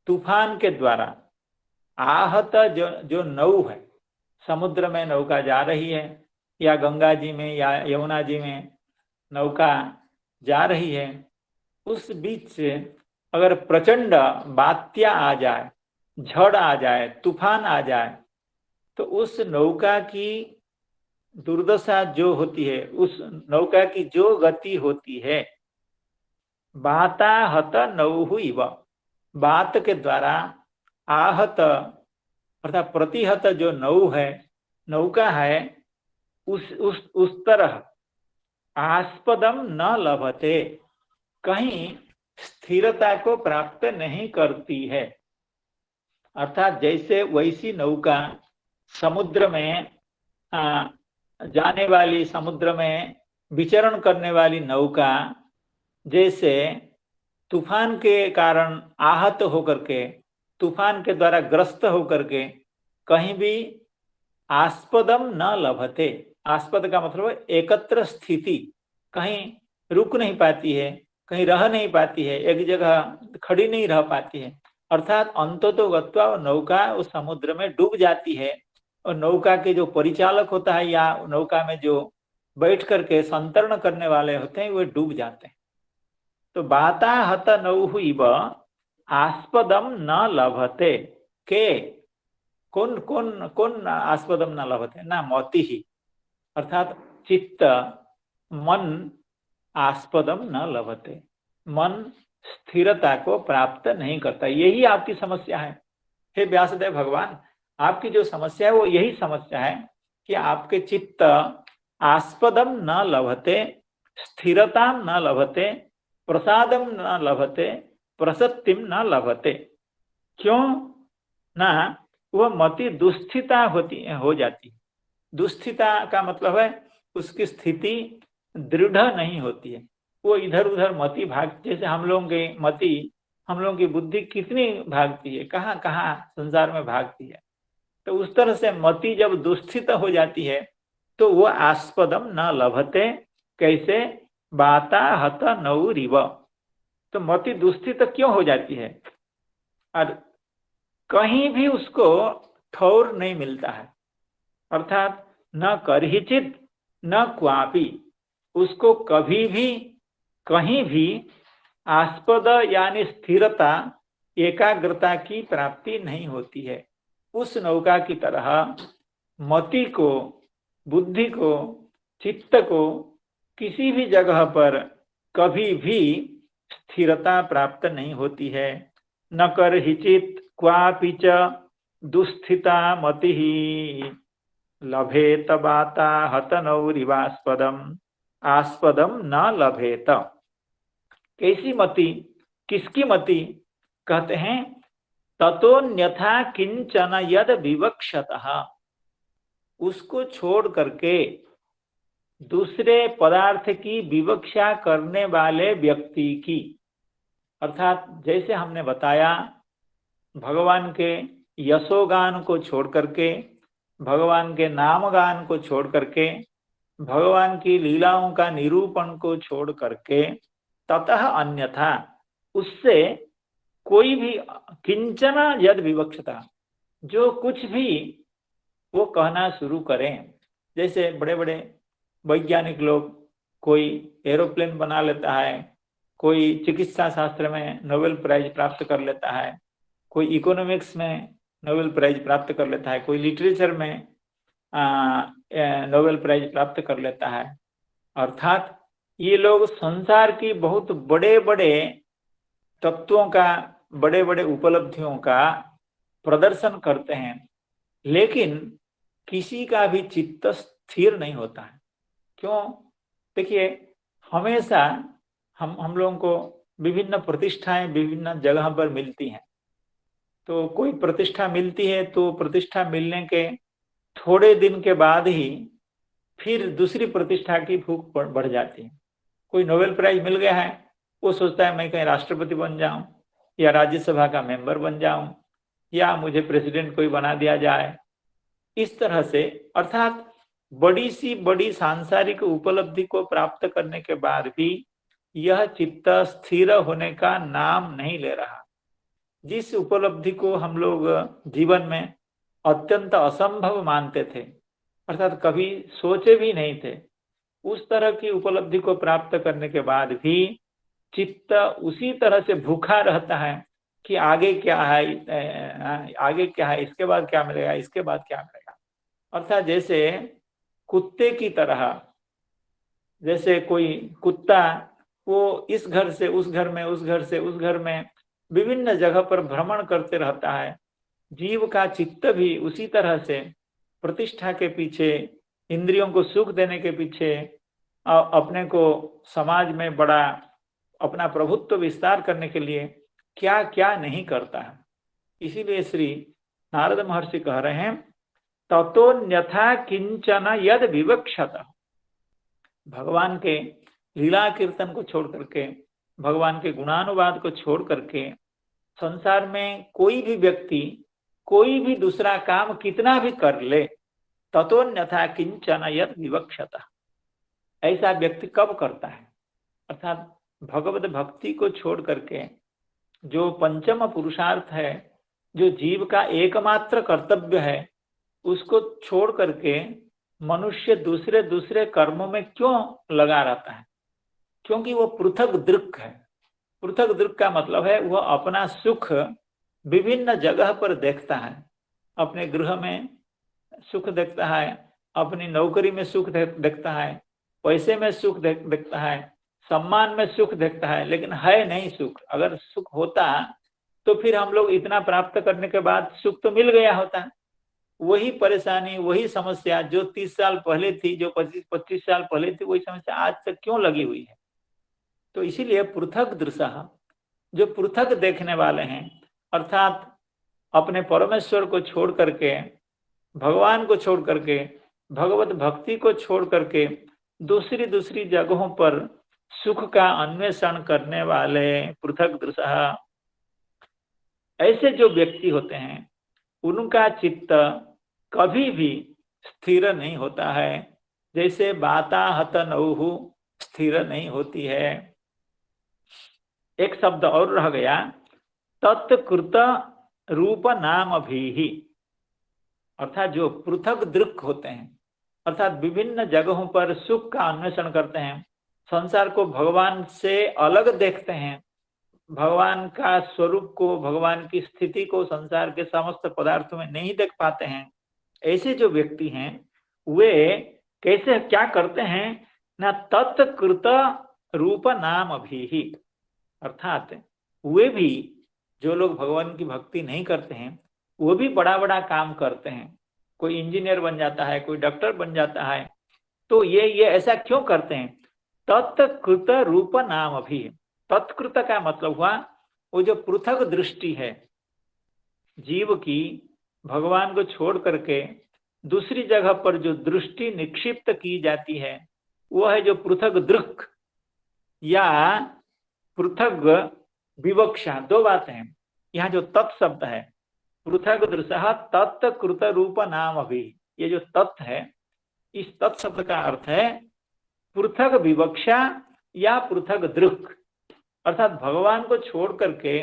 तूफान के द्वारा आहत जो नौ है, समुद्र में नौका जा रही है या गंगा जी में या यमुना जी में नौका जा रही है, उस बीच से अगर प्रचंड बात्या आ जाए, झड़ आ जाए, तूफान आ जाए, तो उस नौका की दुर्दशा जो होती है, उस नौका की जो गति होती है, वाताहत नौः इव, बात के द्वारा आहत अर्थात प्रतिहत जो नौ है नौका है उस तरह आस्पदम न लभते, कहीं स्थिरता को प्राप्त नहीं करती है। अर्थात जैसे वैसी नौका समुद्र में जाने वाली, समुद्र में विचरण करने वाली नौका जैसे तूफान के कारण आहत होकर के, तूफान के द्वारा ग्रस्त होकर के कहीं भी आस्पदम न लभते, आस्पद का मतलब एकत्र स्थिति, कहीं रुक नहीं पाती है, कहीं रह नहीं पाती है, एक जगह खड़ी नहीं रह पाती है। अर्थात अंततोगत्वा नौका उस समुद्र में डूब जाती है, और नौका के जो परिचालक होता है या नौका में जो बैठ करके संतरण करने वाले होते हैं वे डूब जाते हैं। तो बाता हत नौहु इव आस्पदम न लभते के, कौन कौन कौन आस्पदम न लभते ना मति ही, अर्थात चित्त मन आस्पदम न लभते, मन स्थिरता को प्राप्त नहीं करता। यही आपकी समस्या है हे व्यासदेव भगवान, आपकी जो समस्या है वो यही समस्या है कि आपके चित्त आस्पदम न लभते, स्थिरता न लभते, प्रसादम न लभते, प्रसत्तिम न लभते। क्यों ना? वह मति दुस्थिता हो जाती है। दुस्थिता का मतलब है उसकी स्थिति दृढ़ नहीं होती है, वो इधर उधर मति भाग, जैसे हम लोगों की मति, हम लोगों की बुद्धि कितनी भागती है, कहाँ कहाँ संसार में भागती है। तो उस तरह से मति जब दुस्थित हो जाती है तो वो आस्पदम न लभते, कैसे? बाता हत नौरिव। तो मति दुस्थित क्यों हो जाती है? और कहीं भी उसको ठौर नहीं मिलता है, अर्थात न करहिचित न क्वापि, उसको कभी भी कहीं भी आस्पद यानी स्थिरता, एकाग्रता की प्राप्ति नहीं होती है। उस नौका की तरह मति को, बुद्धि को, चित्त को किसी भी जगह पर कभी भी स्थिरता प्राप्त नहीं होती है। न करहिचित क्वापि च दुस्थिता मति लभेत बाता हत नौरिवास्पदम आस्पदम न लभेत। कैसी मति, किसकी मति? कहते हैं ततोन्यथा किंचन यद विवक्षतः, उसको छोड़ करके दूसरे पदार्थ की विवक्षा करने वाले व्यक्ति की, अर्थात जैसे हमने बताया भगवान के यशोगान को छोड़ करके, भगवान के नामगान को छोड़ करके, भगवान की लीलाओं का निरूपण को छोड़ करके, ततः अन्यथा, उससे कोई भी, किंचना यद विवक्षता, जो कुछ भी वो कहना शुरू करें, जैसे बड़े बड़े वैज्ञानिक लोग, कोई एरोप्लेन बना लेता है, कोई चिकित्सा शास्त्र में नोबेल प्राइज प्राप्त कर लेता है, कोई इकोनॉमिक्स में नोबेल प्राइज प्राप्त कर लेता है, कोई लिटरेचर में नोबेल प्राइज प्राप्त कर लेता है। अर्थात ये लोग संसार की बहुत बड़े बड़े तत्वों का, बड़े बड़े उपलब्धियों का प्रदर्शन करते हैं, लेकिन किसी का भी चित्त स्थिर नहीं होता है। क्यों? देखिए, हमेशा हम लोगों को विभिन्न प्रतिष्ठाएं विभिन्न जगह पर मिलती हैं। तो कोई प्रतिष्ठा मिलती है तो प्रतिष्ठा मिलने के थोड़े दिन के बाद ही फिर दूसरी प्रतिष्ठा की भूख बढ़ जाती है। कोई नोबेल प्राइज मिल गया है, वो सोचता है मैं कहीं राष्ट्रपति बन जाऊं, या राज्यसभा का मेंबर बन जाऊं, या मुझे प्रेसिडेंट कोई बना दिया जाए। इस तरह से, अर्थात बड़ी सी बड़ी सांसारिक उपलब्धि को प्राप्त करने के बाद भी यह चित्त स्थिर होने का नाम नहीं ले रहा। जिस उपलब्धि को हम लोग जीवन में अत्यंत असंभव मानते थे, अर्थात कभी सोचे भी नहीं थे, उस तरह की उपलब्धि को प्राप्त करने के बाद भी चित्त उसी तरह से भूखा रहता है कि आगे क्या है, आगे क्या है, इसके बाद क्या मिलेगा, इसके बाद क्या मिलेगा। अर्थात जैसे कुत्ते की तरह, जैसे कोई कुत्ता वो इस घर से उस घर में, उस घर से उस घर में विभिन्न जगह पर भ्रमण करते रहता है, जीव का चित्त भी उसी तरह से प्रतिष्ठा के पीछे, इंद्रियों को सुख देने के पीछे, अपने को समाज में बड़ा अपना प्रभुत्व विस्तार करने के लिए क्या क्या नहीं करता है। इसीलिए श्री नारद महर्षि कह रहे हैं ततोन्यथा किंचन यद विवक्षत। भगवान के लीला कीर्तन को छोड़ करके, भगवान के गुणानुवाद को छोड़ करके संसार में कोई भी व्यक्ति कोई भी दूसरा काम कितना भी कर ले, ततोन्यथा किंचन यद विवक्षत, ऐसा व्यक्ति कब करता है? अर्थात भगवत भक्ति को छोड़ करके जो पंचम पुरुषार्थ है, जो जीव का एकमात्र कर्तव्य है, उसको छोड़ करके मनुष्य दूसरे दूसरे कर्मों में क्यों लगा रहता है? क्योंकि वो पृथक दृक् है। पृथक दृक् का मतलब है वह अपना सुख विभिन्न जगह पर देखता है। अपने गृह में सुख देखता है, अपनी नौकरी में सुख देखता है, पैसे में सुख देखता है, सम्मान में सुख देखता है, लेकिन है नहीं सुख। अगर सुख होता तो फिर हम लोग इतना प्राप्त करने के बाद सुख तो मिल गया होता। वही परेशानी, वही समस्या जो 30 साल पहले थी, जो 25 साल पहले थी, वही समस्या आज तक क्यों लगी हुई है? तो इसीलिए पृथक दृशः, जो पृथक देखने वाले हैं, अर्थात अपने परमेश्वर को छोड़ करके, भगवान को छोड़ करके, भगवत भक्ति को छोड़ करके दूसरी दूसरी जगहों पर सुख का अन्वेषण करने वाले पृथक दृशः, ऐसे जो व्यक्ति होते हैं उनका चित्त कभी भी स्थिर नहीं होता है। जैसे वाताहत नौहु स्थिर नहीं होती है। एक शब्द और रह गया, तत्कृत रूप नाम भी, अर्थात जो पृथक दृक् होते हैं, अर्थात विभिन्न जगहों पर सुख का अन्वेषण करते हैं, संसार को भगवान से अलग देखते हैं, भगवान का स्वरूप को, भगवान की स्थिति को संसार के समस्त पदार्थों में नहीं देख पाते हैं, ऐसे जो व्यक्ति हैं वे कैसे क्या करते हैं ना, तत्कृत रूप नाम भी, अर्थात वे भी, जो लोग भगवान की भक्ति नहीं करते हैं, वो भी बड़ा बड़ा काम करते हैं। कोई इंजीनियर बन जाता है, कोई डॉक्टर बन जाता है, तो ये ऐसा क्यों करते हैं? तत्कृत रूप नाम भी। तत्कृत का मतलब हुआ वो जो पृथक दृष्टि है जीव की, भगवान को छोड़ करके दूसरी जगह पर जो दृष्टि निक्षिप्त की जाती है, वो है जो पृथक दृक् या पृथक विवक्षा। दो बातें हैं यहाँ। जो तत् शब्द है, पृथक दृशः तत्कृत रूप नाम भी, ये जो तत् है, इस तत् शब्द का अर्थ है पृथक विवक्षा या पृथक दृक्, अर्थात भगवान को छोड़ करके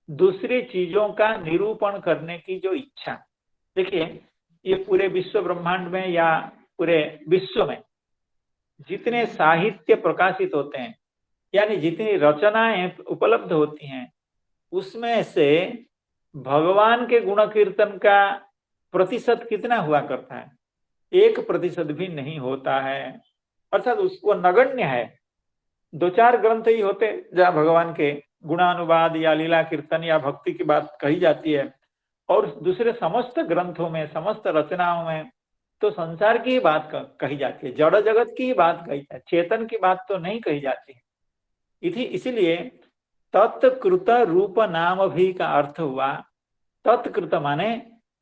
दूसरी चीजों का निरूपण करने की जो इच्छा। देखिए, ये पूरे विश्व ब्रह्मांड में या पूरे विश्व में जितने साहित्य प्रकाशित होते हैं, यानी जितनी रचनाएं उपलब्ध होती हैं, उसमें से भगवान के गुण कीर्तन का प्रतिशत कितना हुआ करता है? 1% भी नहीं होता है। अर्थात उसको नगण्य है। 2-4 ग्रंथ ही होते जहाँ भगवान के गुणानुवाद या लीला कीर्तन या भक्ति की बात कही जाती है, और दूसरे समस्त ग्रंथों में, समस्त रचनाओं में तो संसार की ही बात कही जाती है, जड़ जगत की ही बात कही जाती है, चेतन की बात तो नहीं कही जाती है। इसीलिए तत्कृत रूप नाम भी का अर्थ हुआ, तत्कृत माने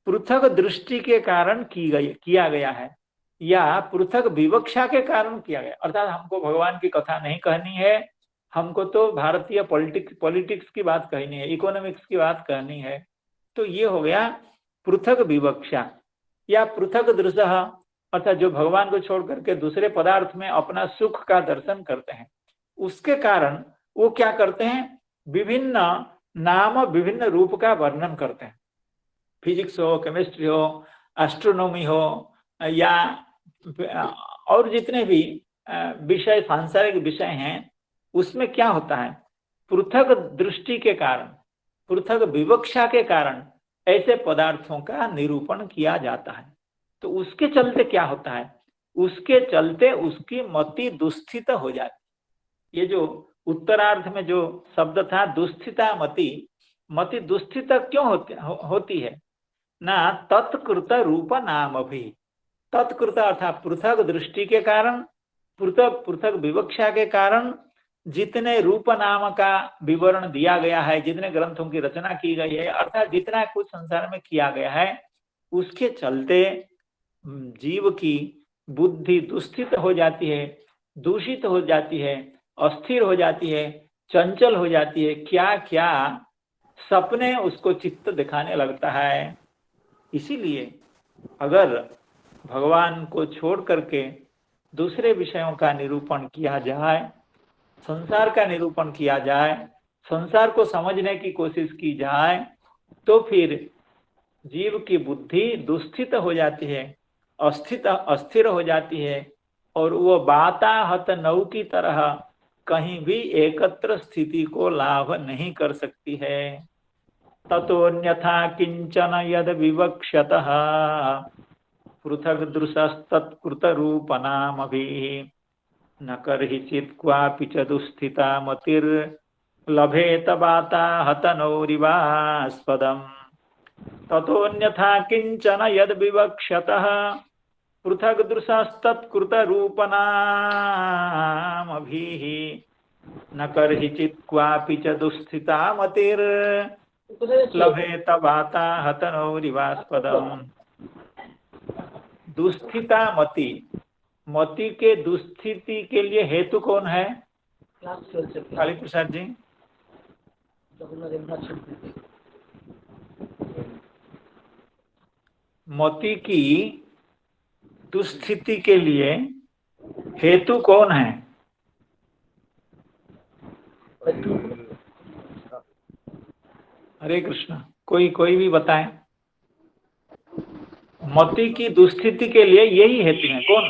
पृथक दृष्टि के कारण किया गया है या पृथक विवक्षा के कारण किया गया। अर्थात हमको भगवान की कथा नहीं कहनी है, हमको तो भारतीय पॉलिटिक्स की बात कहनी है, इकोनॉमिक्स की बात कहनी है, तो ये हो गया पृथक विवक्षा या पृथक दृशः, अर्थात जो भगवान को छोड़ करके दूसरे पदार्थ में अपना सुख का दर्शन करते हैं, उसके कारण वो क्या करते हैं? विभिन्न नाम, विभिन्न रूप का वर्णन करते हैं। फिजिक्स हो, केमिस्ट्री हो, एस्ट्रोनॉमी हो या और जितने भी विषय, सांसारिक विषय हैं, उसमें क्या होता है? पृथक दृष्टि के कारण, पृथक विवक्षा के कारण ऐसे पदार्थों का निरूपण किया जाता है। तो उसके चलते क्या होता है? उसके चलते उसकी मति दुस्थित हो जाती। ये जो उत्तरार्ध में जो शब्द था दुस्थिता मति, मति दुस्थित क्यों होती है? ना तत्कृत रूप नाम भी। तत्कृत अर्थात पृथक दृष्टि के कारण, पृथक पृथक विवक्षा के कारण जितने रूप नाम का विवरण दिया गया है, जितने ग्रंथों की रचना की गई है, अर्थात जितना कुछ संसार में किया गया है, उसके चलते जीव की बुद्धि दुस्थित हो जाती है, दूषित हो जाती है, अस्थिर हो जाती है, चंचल हो जाती है, क्या क्या सपने उसको चित्त दिखाने लगता है। इसीलिए अगर भगवान को छोड़ करके दूसरे विषयों का निरूपण किया जाए, संसार का निरूपण किया जाए, संसार को समझने की कोशिश की जाए, तो फिर जीव की बुद्धि दुस्थित हो जाती है, अस्थिर हो जाती है, और वो वाताहत नौ की तरह कहीं भी एकत्र स्थिति को लाभ नहीं कर सकती है। ततोन्यथा किंचन यद विवक्षतः पृथक दृशस्तत्कृत रूप नाम भी न कर्हिचित् क्वापि च दुस्थिता मतिर्लभेत वाताहतनौरिवास्पदम्। ततोन्यथा किंचन यद विवक्षतः पृथक दृशस्तत्कृत रूप नाम भी न कर्हिचित् क्वापि च दुस्थिता मतिर्लभेत वाताहतनौरिवास्पदम्। दुस्थिता मति, मति के दुस्थिति के लिए हेतु कौन है? काली प्रसाद जी। मति की दुस्थिति के लिए हेतु कौन है? हरे कृष्ण, कोई भी बताएं। मति की दुस्थिति के लिए यही हेतु है। कौन?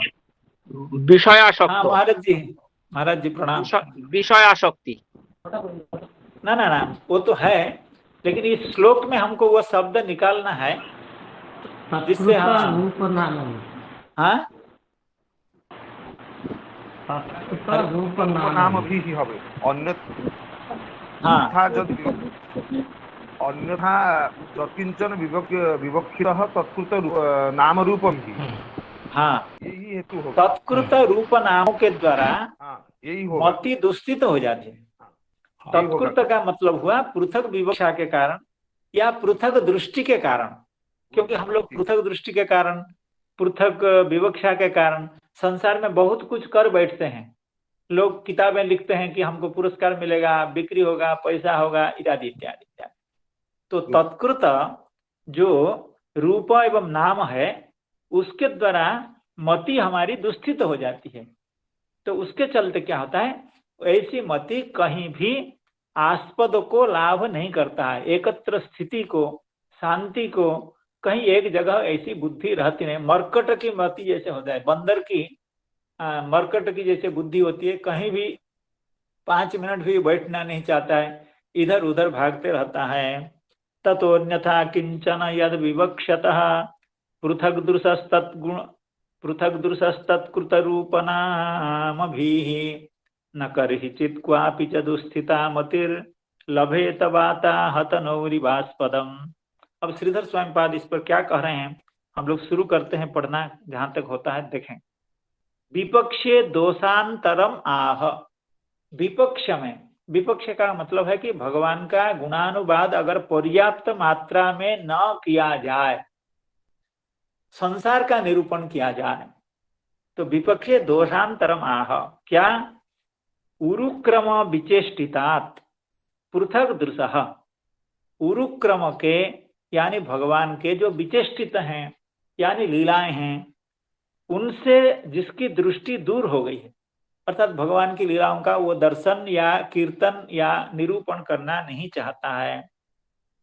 विषयासक्त। हाँ महाराज जी प्रणाम। विषयासक्ति। ना वो तो है, लेकिन इस श्लोक में हमको वो शब्द निकालना है जिससे हम हाँ रूप नाम भी ही হবে अन्यथा अन्यथा किंचन विवक्षितः तत्कृत नाम रूपम ही। हाँ, यही हेतु होगा। तत्कृत रूप नाम के द्वारा यही होगा, मति दुस्थित हो जाती है। तत्कृत का मतलब हुआ पृथक विवक्षा के कारण या पृथक दृष्टि के कारण, क्योंकि हम लोग पृथक दृष्टि के कारण, पृथक विवक्षा के कारण संसार में बहुत कुछ कर बैठते हैं। लोग किताबें लिखते हैं कि हमको पुरस्कार मिलेगा, बिक्री होगा, पैसा होगा, इत्यादि इत्यादि इत्यादि। तो तत्कृत जो रूप एवं नाम है, उसके द्वारा मति हमारी दुस्थित हो जाती है। तो उसके चलते क्या होता है, ऐसी मति कहीं भी आस्पद को लाभ नहीं करता है, एकत्र स्थिति को, शांति को, कहीं एक जगह ऐसी बुद्धि रहती नहीं। मरकट की मति जैसे होता है, बंदर की मरकट की जैसे बुद्धि होती है, कहीं भी 5 मिनट भी बैठना नहीं चाहता है, इधर उधर भागते रहता है। ततोन्यथा किंचन यद विवक्षतः पृथक दृशस्तत्कृत रूप नाम भी न कर्हिचित् क्वापि च दुस्थिता मतिर्लभेत वाताहतनौरिवास्पदम्। अब श्रीधर स्वामीपाद इस पर क्या कह रहे हैं, हम लोग शुरू करते हैं पढ़ना, जहां तक होता है देखें। विपक्षे दोषांतरम आह। विपक्ष में, विपक्ष का मतलब है कि भगवान का गुणानुवाद अगर पर्याप्त मात्रा में न किया जाए, संसार का निरूपण किया जाए, तो विपक्षे दोषांतरम आह। क्या? उरुक्रम विचेष्टितात् पृथक दृशः। उरुक्रम के यानी भगवान के जो विचेष्टित हैं, यानी लीलाएं हैं, उनसे जिसकी दृष्टि दूर हो गई है, अर्थात भगवान की लीलाओं का वो दर्शन या कीर्तन या निरूपण करना नहीं चाहता है।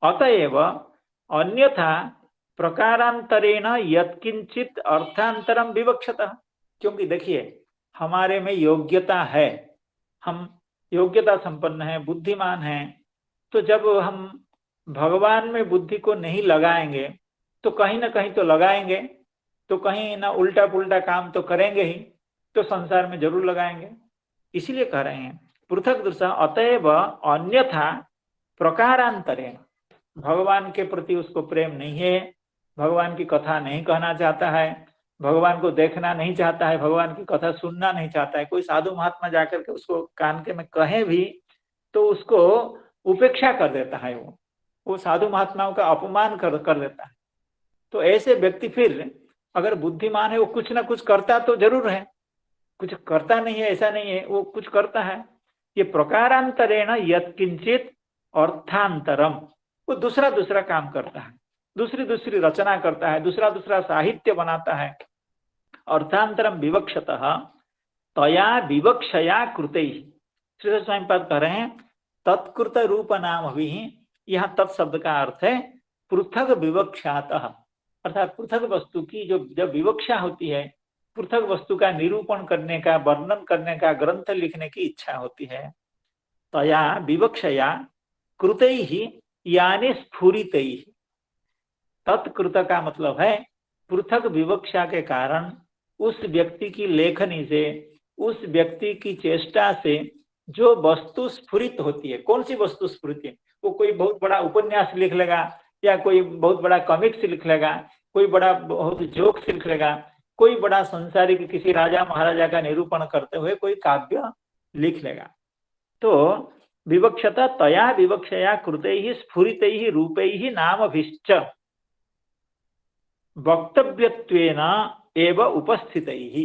अतएव अन्यथा प्रकारांतरेण यत्किंचित अर्थांतरम विवक्षतः। क्योंकि देखिए, हमारे में योग्यता है, हम योग्यता संपन्न हैं, बुद्धिमान हैं, तो जब हम भगवान में बुद्धि को नहीं लगाएंगे तो कहीं ना कहीं तो लगाएंगे, तो कहीं ना उल्टा पुल्टा काम तो करेंगे ही, तो संसार में जरूर लगाएंगे। इसीलिए कह रहे हैं पृथक दृष्टा। अतएव अन्यथा प्रकारांतरेण, भगवान के प्रति उसको प्रेम नहीं है, भगवान की कथा नहीं कहना चाहता है, भगवान को देखना नहीं चाहता है, भगवान की कथा सुनना नहीं चाहता है, कोई साधु महात्मा जाकर के उसको कान के में कहे भी तो उसको उपेक्षा कर देता है, वो साधु महात्माओं का अपमान कर देता है। तो ऐसे व्यक्ति फिर अगर बुद्धिमान है वो कुछ ना कुछ करता तो जरूर है, कुछ करता नहीं है ऐसा नहीं है, वो कुछ करता है। ये प्रकारांतरेण यत्किंचित अर्थांतरम, वो दूसरा दूसरा काम करता है, दूसरी दूसरी रचना करता है, दूसरा दूसरा साहित्य बनाता है। अर्थांतरम विवक्षतः तया विवक्षया कृतैः, श्री स्वामीपाद कह रहे हैं तत्कृत रूप नाम भी, यहाँ तत्शब्द का अर्थ है पृथक विवक्षातः, अर्थात पृथक वस्तु की जो जब विवक्षा होती है, पृथक वस्तु का निरूपण करने का, वर्णन करने का, ग्रंथ लिखने की इच्छा होती है। तया विवक्षया कृतैः यानी स्फुरितैः, तत्कृत का मतलब है पृथक विवक्षा के कारण उस व्यक्ति की लेखनी से, उस व्यक्ति की चेष्टा से जो वस्तु स्फुरित होती है। कौन सी वस्तु स्फुरित है? वो कोई बहुत बड़ा उपन्यास लिख लेगा, या कोई बहुत बड़ा कॉमिक्स लिख लेगा, कोई बड़ा बहुत जोक्स लिख लेगा, कोई बड़ा संसारिक किसी राजा महाराजा का निरूपण करते हुए कोई काव्य लिख लेगा। तो विवक्षता तया विवक्षया कृतैः स्फुरितैः रूपैः नामभिश्च वक्तव्यत्वेन एव उपस्थितैः,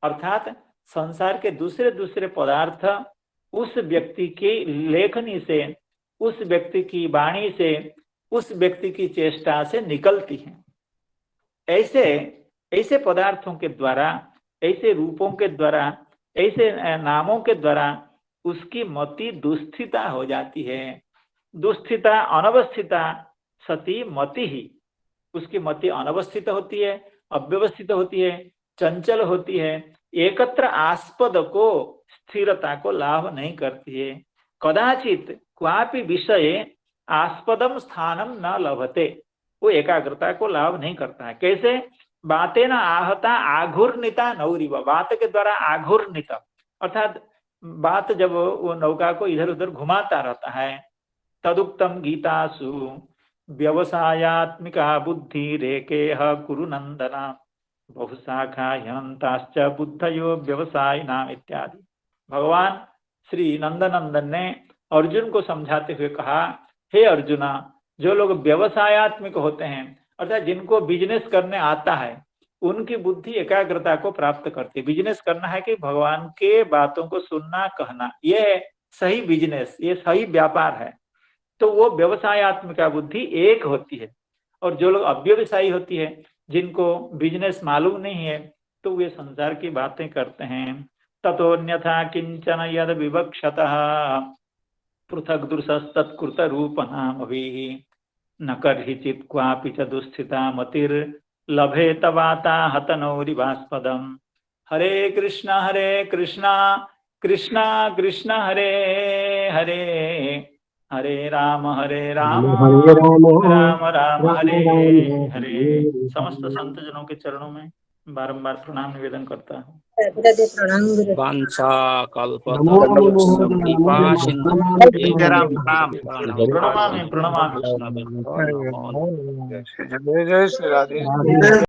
अर्थात संसार के दूसरे दूसरे पदार्थ उस व्यक्ति की लेखनी से, उस व्यक्ति की वाणी से, उस व्यक्ति की चेष्टा से निकलती हैं। ऐसे ऐसे पदार्थों के द्वारा, ऐसे रूपों के द्वारा, ऐसे नामों के द्वारा उसकी मति दुस्थिता हो जाती है। दुस्थिता अनवस्थिता सती मति ही, उसकी मति अनवस्थित होती है, अव्यवस्थित होती है, चंचल होती है, एकत्र आस्पद को, स्थिरता को लाभ नहीं करती है। कदाचित क्वापि विषय आस्पदम स्थानम न लभते, वो एकाग्रता को लाभ नहीं करता है। कैसे? बातें न आहता आघूर्णिता नौरिव, बात के द्वारा आघूर्णित, अर्थात बात जब वो नौका को इधर उधर घुमाता रहता है। तदुक्तम गीतासु व्यवसायात्मिका बुद्धि रेकेह कुरु नंदना बहुशाखा ह्यंताश्च बुद्धयो व्यवसायिनाम इत्यादि। भगवान श्री नंदनंदन ने अर्जुन को समझाते हुए कहा, हे अर्जुना, जो लोग व्यवसायात्मिक होते हैं, अर्थात जिनको बिजनेस करने आता है, उनकी बुद्धि एकाग्रता को प्राप्त करती है। बिजनेस करना है कि भगवान के बातों को सुनना, कहना, ये सही बिजनेस, ये सही व्यापार है। तो वो व्यवसायात्मिका बुद्धि एक होती है। और जो लोग अव्यवसायी होती है, जिनको बिजनेस मालूम नहीं है, तो वे संसार की बातें करते हैं। ततोन्यथा किंचन यद विवक्षतः पृथक दृशस्तत्कृत रूप नामभिः न कर्हिचित् क्वापि च दुस्थिता मतिर् लभेत वाता हतनौरिवास्पदम्। हरे कृष्णा कृष्णा कृष्ण हरे हरे, हरे राम राम राम हरे हरे। समस्त संत जनों के चरणों में बारंबार प्रणाम निवेदन करता हूँ। वांछा कल्पतरुभ्यश्च कृपा सिन्धुभ्यो प्रणमामि। जय जय श्री राधे।